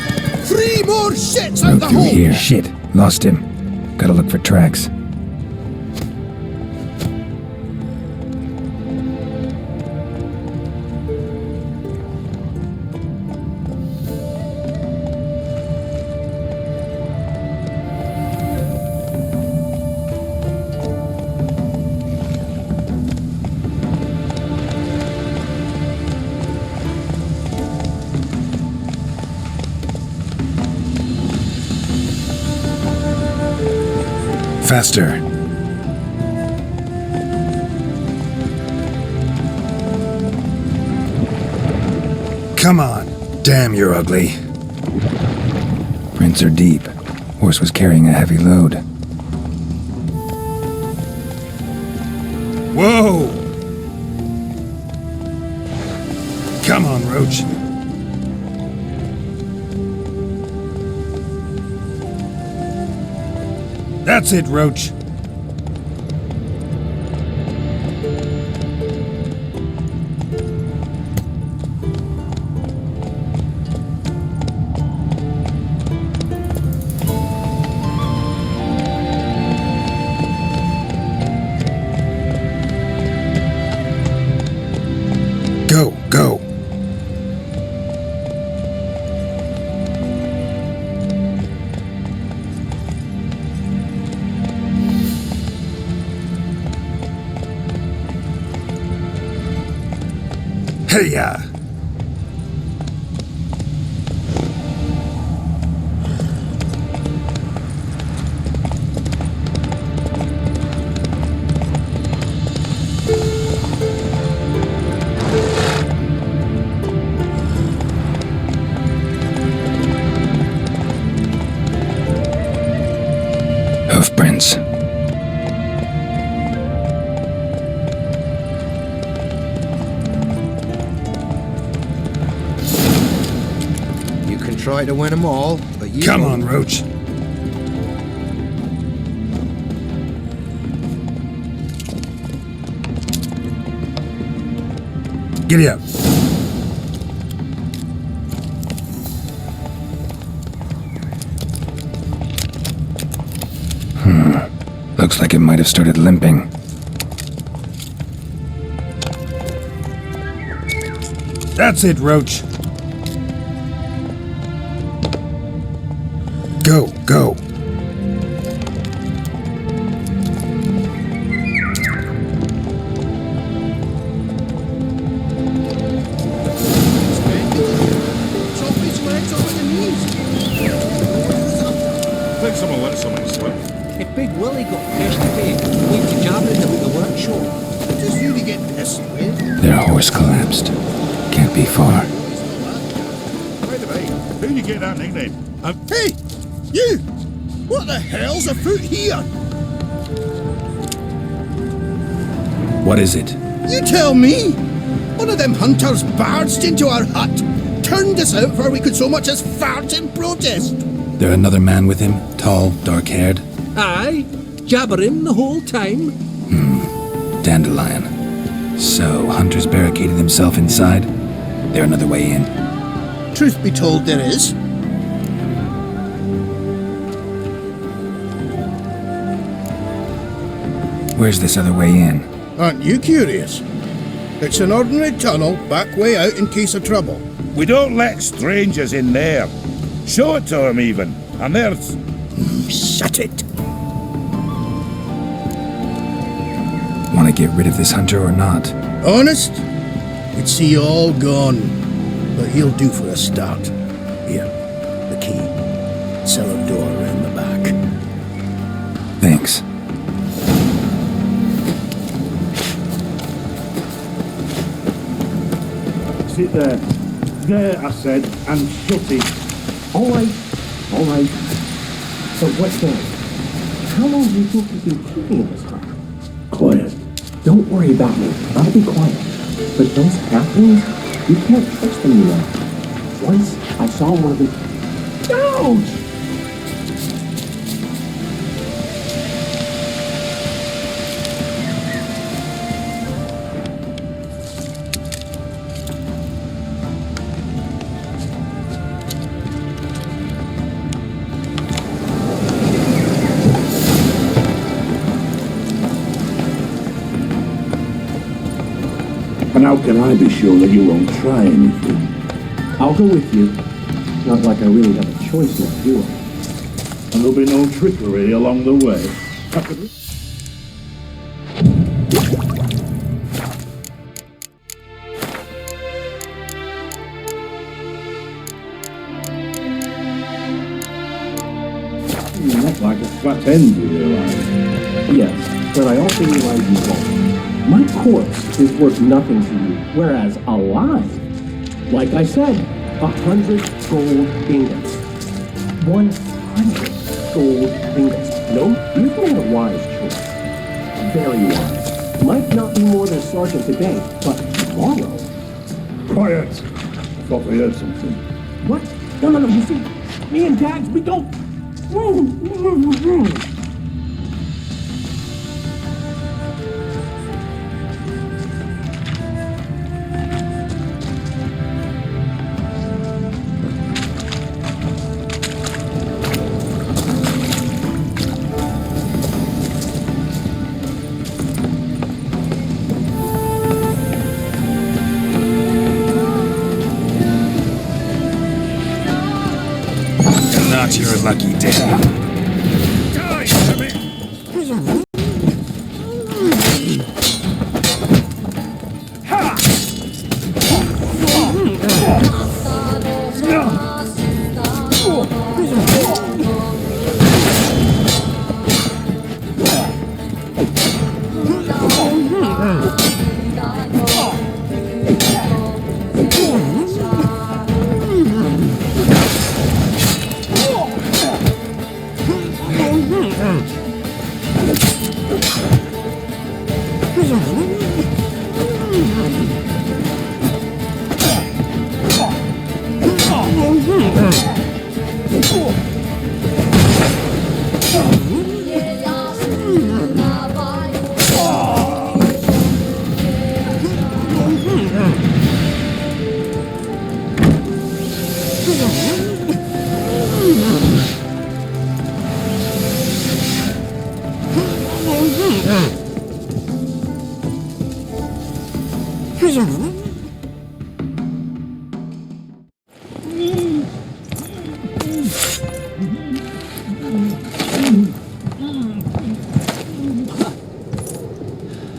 Speaker 11: 3 more shits out the
Speaker 5: Through
Speaker 11: hole!
Speaker 5: here. Shit. Lost him. Gotta look for tracks. Faster. Come on. Damn, you're ugly. Prints are deep. Horse was carrying a heavy load.
Speaker 13: Whoa! Come on, Roach. That's it, Roach. Go, go. Hey-ya!
Speaker 5: Hoofprints.
Speaker 12: You can try to win them all, but you
Speaker 13: Come
Speaker 12: won't.
Speaker 13: on, Roach. Giddy up.
Speaker 5: Looks like it might have started limping.
Speaker 13: That's it, Roach. Go, go.
Speaker 1: Think someone let someone slip.
Speaker 15: If Big Willie got pissed a bit, we'd to jam it with the workshop.
Speaker 7: Just you to get pissed with.
Speaker 5: Their horse collapsed. Can't be far.
Speaker 1: Wait a minute. Who'd you get that nickname?
Speaker 7: Hey! You! What the hell's afoot here?
Speaker 5: What is it?
Speaker 7: You tell me! One of them hunters barged into our hut, turned us out before we could so much as fart in protest.
Speaker 5: There another man with him? Tall, dark-haired?
Speaker 15: Aye, jabbering the whole time.
Speaker 5: Dandelion. So, Hunter's barricaded himself inside? There another way in?
Speaker 7: Truth be told, there is.
Speaker 5: Where's this other way in?
Speaker 7: Aren't you curious? It's an ordinary tunnel, back way out in case of trouble.
Speaker 1: We don't let strangers in there. Show it to 'em even. And there's...
Speaker 7: Shut it!
Speaker 5: Want to get rid of this hunter or not?
Speaker 7: Honest? We'd see you all gone. But he'll do for a start. Here, the key. Cellar door around the back.
Speaker 5: Thanks.
Speaker 1: Sit there. There, I said, and shut it.
Speaker 16: All right. So what's next? How long do you think you've been keeping in this hut?
Speaker 1: Quiet.
Speaker 16: Don't worry about me. I'll be quiet. But those halflings, you can't trust them anymore. Once I saw one of them. Ouch!
Speaker 1: And how can I be sure that you won't try anything?
Speaker 16: I'll go with you. Not like I really have a choice now, do I?
Speaker 1: And there'll be no trickery along the way. You look like a fat end, you realise?
Speaker 16: Yes, but I also realize you won't. My corpse is worth nothing to you, whereas alive, like I said, 100 gold ingots. 100 gold ingots. No, you've made a wise choice. Very wise. Might not be more than a sergeant today, but tomorrow.
Speaker 17: Quiet. Thought we heard something.
Speaker 16: What? No, you see, me and Dags, we don't...
Speaker 5: Not your lucky day.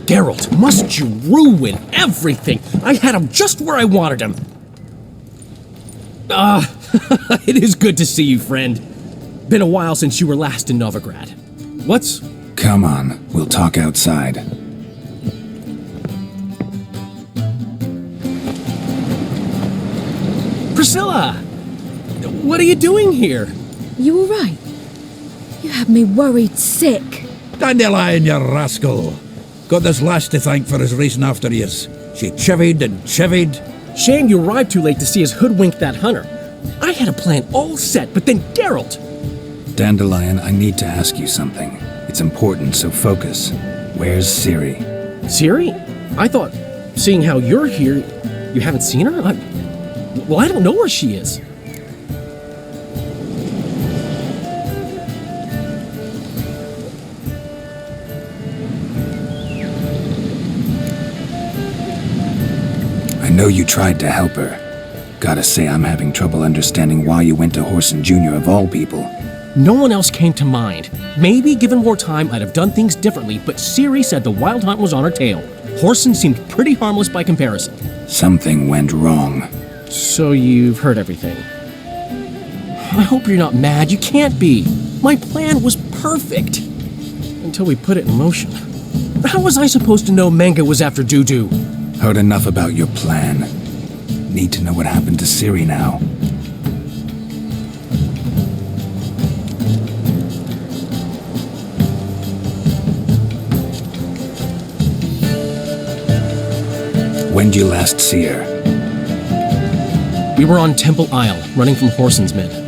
Speaker 18: Geralt, must you ruin everything? I had him just where I wanted him. It is good to see you, friend. Been a while since you were last in Novigrad. What's...
Speaker 5: Come on, we'll talk outside.
Speaker 18: Priscilla! What are you doing here?
Speaker 6: You all right? You had me worried sick.
Speaker 2: Dandelion, you rascal. Got this lass to thank for his racing after yous. She chivied and chivied.
Speaker 18: Shame you arrived too late to see us hoodwink that hunter. I had a plan all set, but then Geralt...
Speaker 5: Dandelion, I need to ask you something. It's important, so focus. Where's Ciri?
Speaker 18: Ciri? I thought, seeing how you're here, you haven't seen her? Well, I don't know where she is.
Speaker 5: I know you tried to help her. Gotta say, I'm having trouble understanding why you went to Horson Jr. of all people.
Speaker 18: No one else came to mind. Maybe, given more time, I'd have done things differently, but Ciri said the Wild Hunt was on her tail. Horson seemed pretty harmless by comparison.
Speaker 5: Something went wrong.
Speaker 18: So you've heard everything. I hope you're not mad. You can't be. My plan was perfect. Until we put it in motion. How was I supposed to know Manga was after Dudu?
Speaker 5: Heard enough about your plan. Need to know what happened to Ciri now. When'd you last see her?
Speaker 18: We were on Temple Isle, running from Horson's men.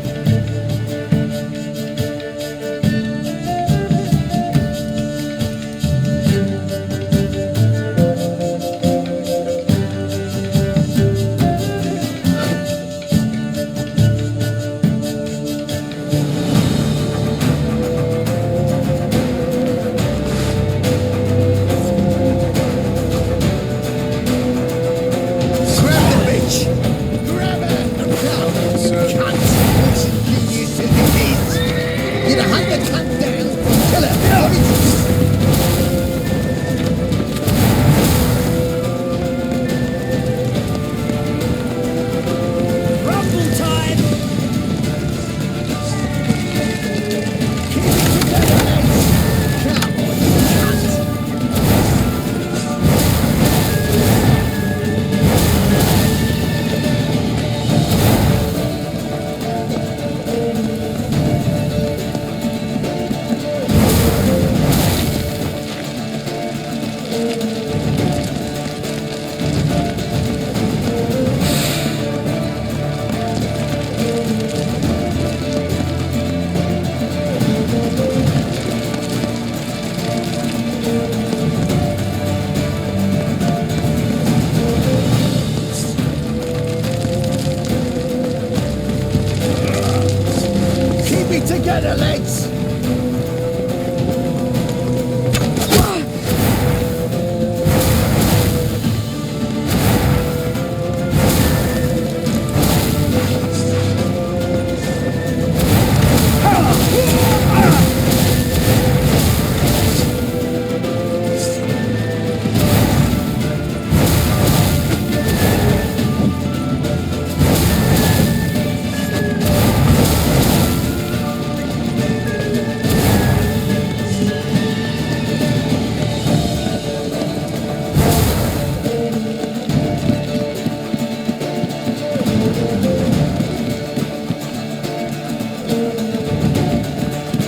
Speaker 11: by the legs.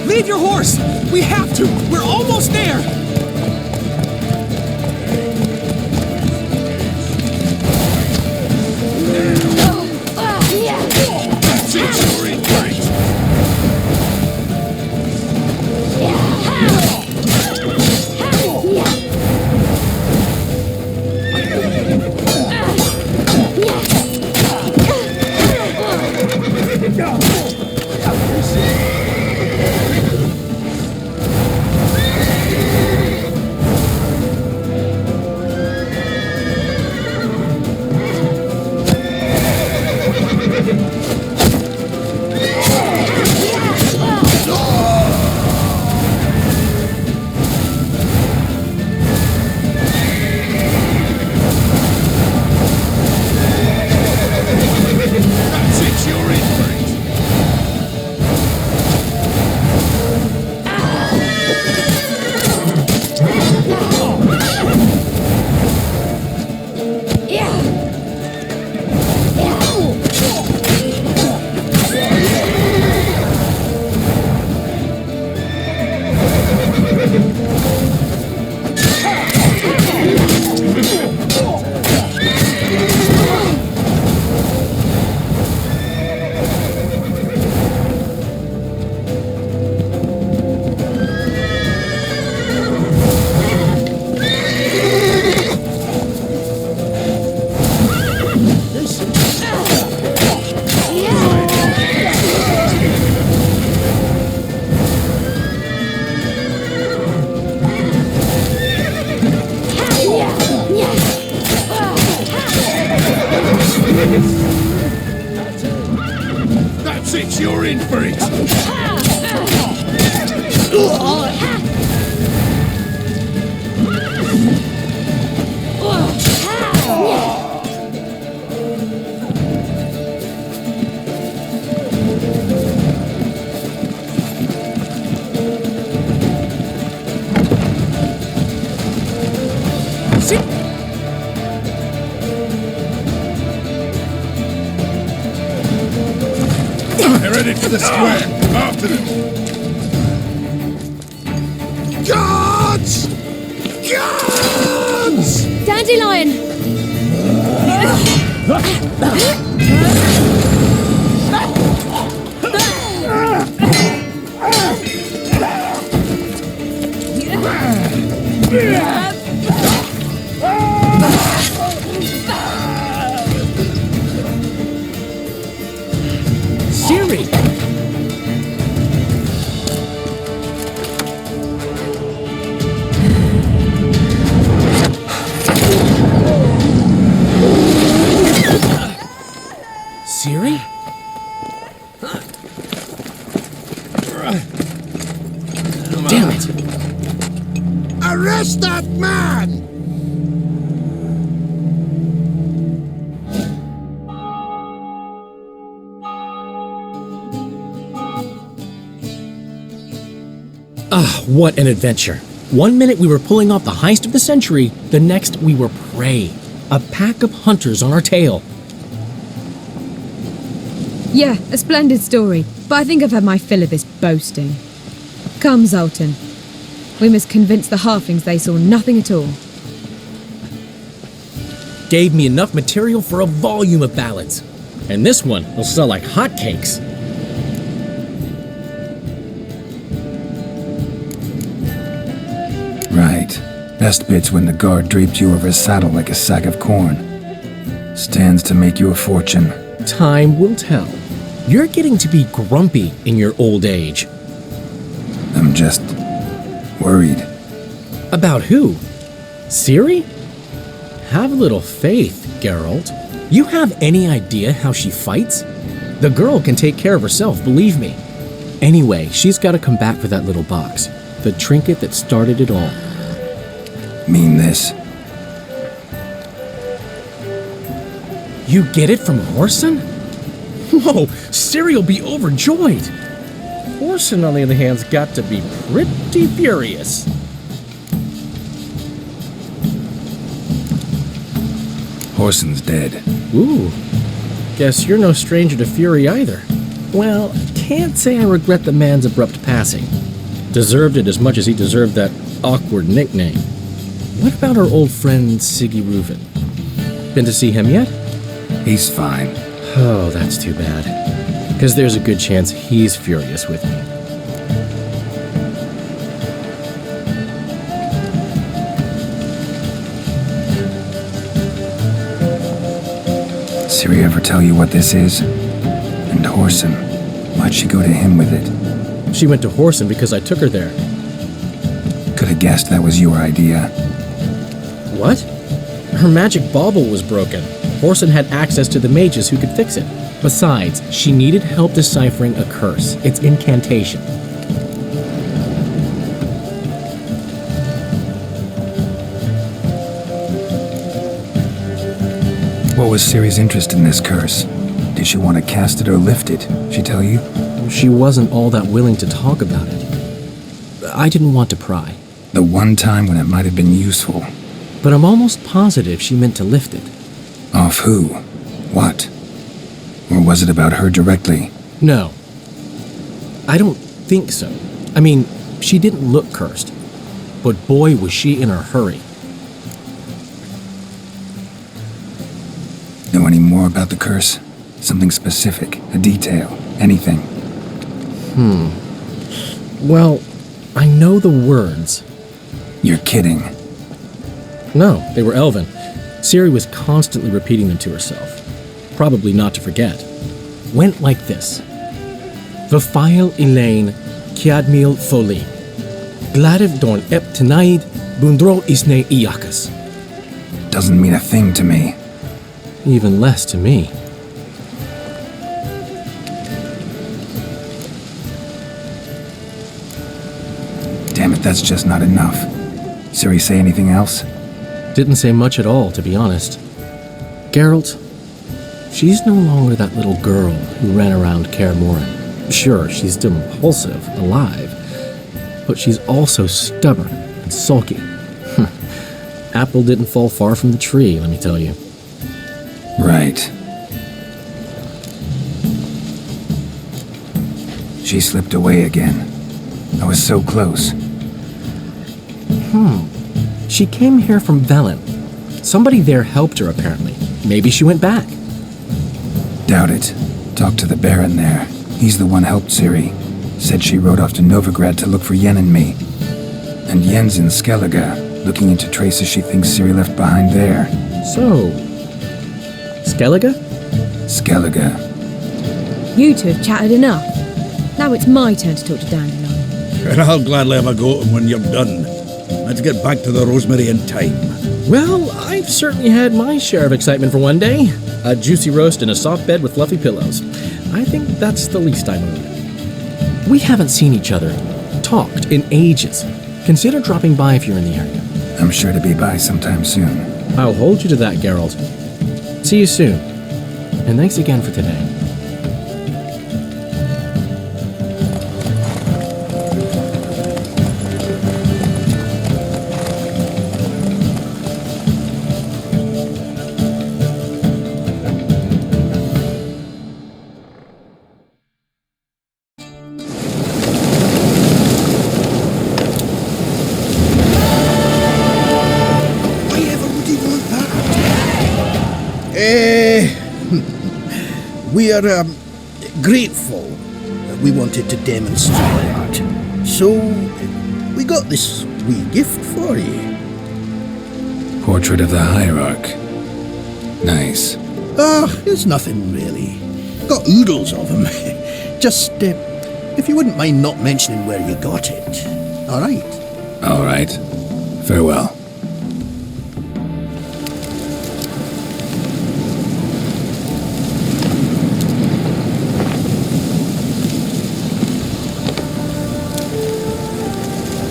Speaker 18: Leave your horse! We have to! We're almost there!
Speaker 11: That's it, you're in great. That's it, you're in great. That's it, you're in for it. They're headed for the square. After them. Guards! Guards!
Speaker 3: Dandelion!
Speaker 18: Ciri! Ciri? Damn it!
Speaker 11: Arrest that man!
Speaker 18: Ah, what an adventure. 1 minute we were pulling off the heist of the century, the next we were prey. A pack of hunters on our tail.
Speaker 6: Yeah, a splendid story, but I think I've had my fill of this boasting. Come, Zoltan. We must convince the halflings they saw nothing at all.
Speaker 18: Gave me enough material for a volume of ballads. And this one will sell like hotcakes.
Speaker 5: Right. Best bit's when the guard draped you over his saddle like a sack of corn. Stands to make you a fortune.
Speaker 18: Time will tell. You're getting to be grumpy in your old age.
Speaker 5: I'm just worried.
Speaker 18: About who? Ciri? Have a little faith, Geralt. You have any idea how she fights? The girl can take care of herself, believe me. Anyway, she's got to come back for that little box. The trinket that started it all.
Speaker 5: Mean this?
Speaker 18: You get it from Whoreson? Whoa, Ciri will be overjoyed. Whoreson, on the other hand, has got to be pretty furious.
Speaker 5: Whoreson's dead.
Speaker 18: Ooh, guess you're no stranger to fury either. Well, can't say I regret the man's abrupt passing. Deserved it as much as he deserved that awkward nickname. What about our old friend Siggy Reuven? Been to see him yet?
Speaker 5: He's fine.
Speaker 18: Oh, that's too bad. Because there's a good chance he's furious with me.
Speaker 5: Ciri ever tell you what this is? And Whoreson, why'd she go to him with it?
Speaker 18: She went to Whoreson because I took her there.
Speaker 5: Could have guessed that was your idea.
Speaker 18: What? Her magic bauble was broken. Whoreson had access to the mages who could fix it. Besides, she needed help deciphering a curse. It's incantation.
Speaker 5: What was Ciri's interest in this curse? Did she want to cast it or lift it? She tell you?
Speaker 18: She wasn't all that willing to talk about it. I didn't want to pry.
Speaker 5: The one time when it might have been useful.
Speaker 18: But I'm almost positive she meant to lift it.
Speaker 5: Off who? What? Or was it about her directly?
Speaker 18: No. I don't think so. I mean, she didn't look cursed. But boy, was she in a hurry.
Speaker 5: Know any more about the curse? Something specific, a detail, anything?
Speaker 18: Well, I know the words.
Speaker 5: You're kidding.
Speaker 18: No, they were Elven. Ciri was constantly repeating them to herself. Probably not to forget. Went like this. Vafile Elaine, Kiadmil Foli. Gladiv Dorn Ep Tenaid, Bundro Isne Iakas.
Speaker 5: Doesn't mean a thing to me.
Speaker 18: Even less to me.
Speaker 5: Damn it, that's just not enough. Ciri say anything else?
Speaker 18: Didn't say much at all, to be honest. Geralt, she's no longer that little girl who ran around Kaer Morhen. Sure, she's still impulsive, alive, but she's also stubborn and sulky. Apple didn't fall far from the tree, let me tell you.
Speaker 5: Right. She slipped away again. I was so close.
Speaker 18: She came here from Velen. Somebody there helped her, apparently. Maybe she went back.
Speaker 5: Doubt it. Talked to the Baron there. He's the one helped Ciri. Said she rode off to Novigrad to look for Yen and me. And Yen's in Skellige, looking into traces she thinks Ciri left behind there.
Speaker 18: So, Skellige?
Speaker 5: Skellige.
Speaker 6: You two have chatted enough. Now it's my turn to talk to Dandelion.
Speaker 2: And I'll gladly have a go at him when you're done. Let's get back to the Rosemary in time.
Speaker 18: Well, I've certainly had my share of excitement for one day. A juicy roast in a soft bed with fluffy pillows. I think that's the least I owed. We haven't seen each other, talked in ages. Consider dropping by if you're in the area.
Speaker 5: I'm sure to be by sometime soon.
Speaker 18: I'll hold you to that, Geralt. See you soon. And thanks again for today.
Speaker 7: We are grateful that we wanted to demonstrate that. So, we got this wee gift for you.
Speaker 5: Portrait of the Hierarch. Nice.
Speaker 7: It's nothing really. Got oodles of them. Just If you wouldn't mind not mentioning where you got it. All right.
Speaker 5: All right. Farewell.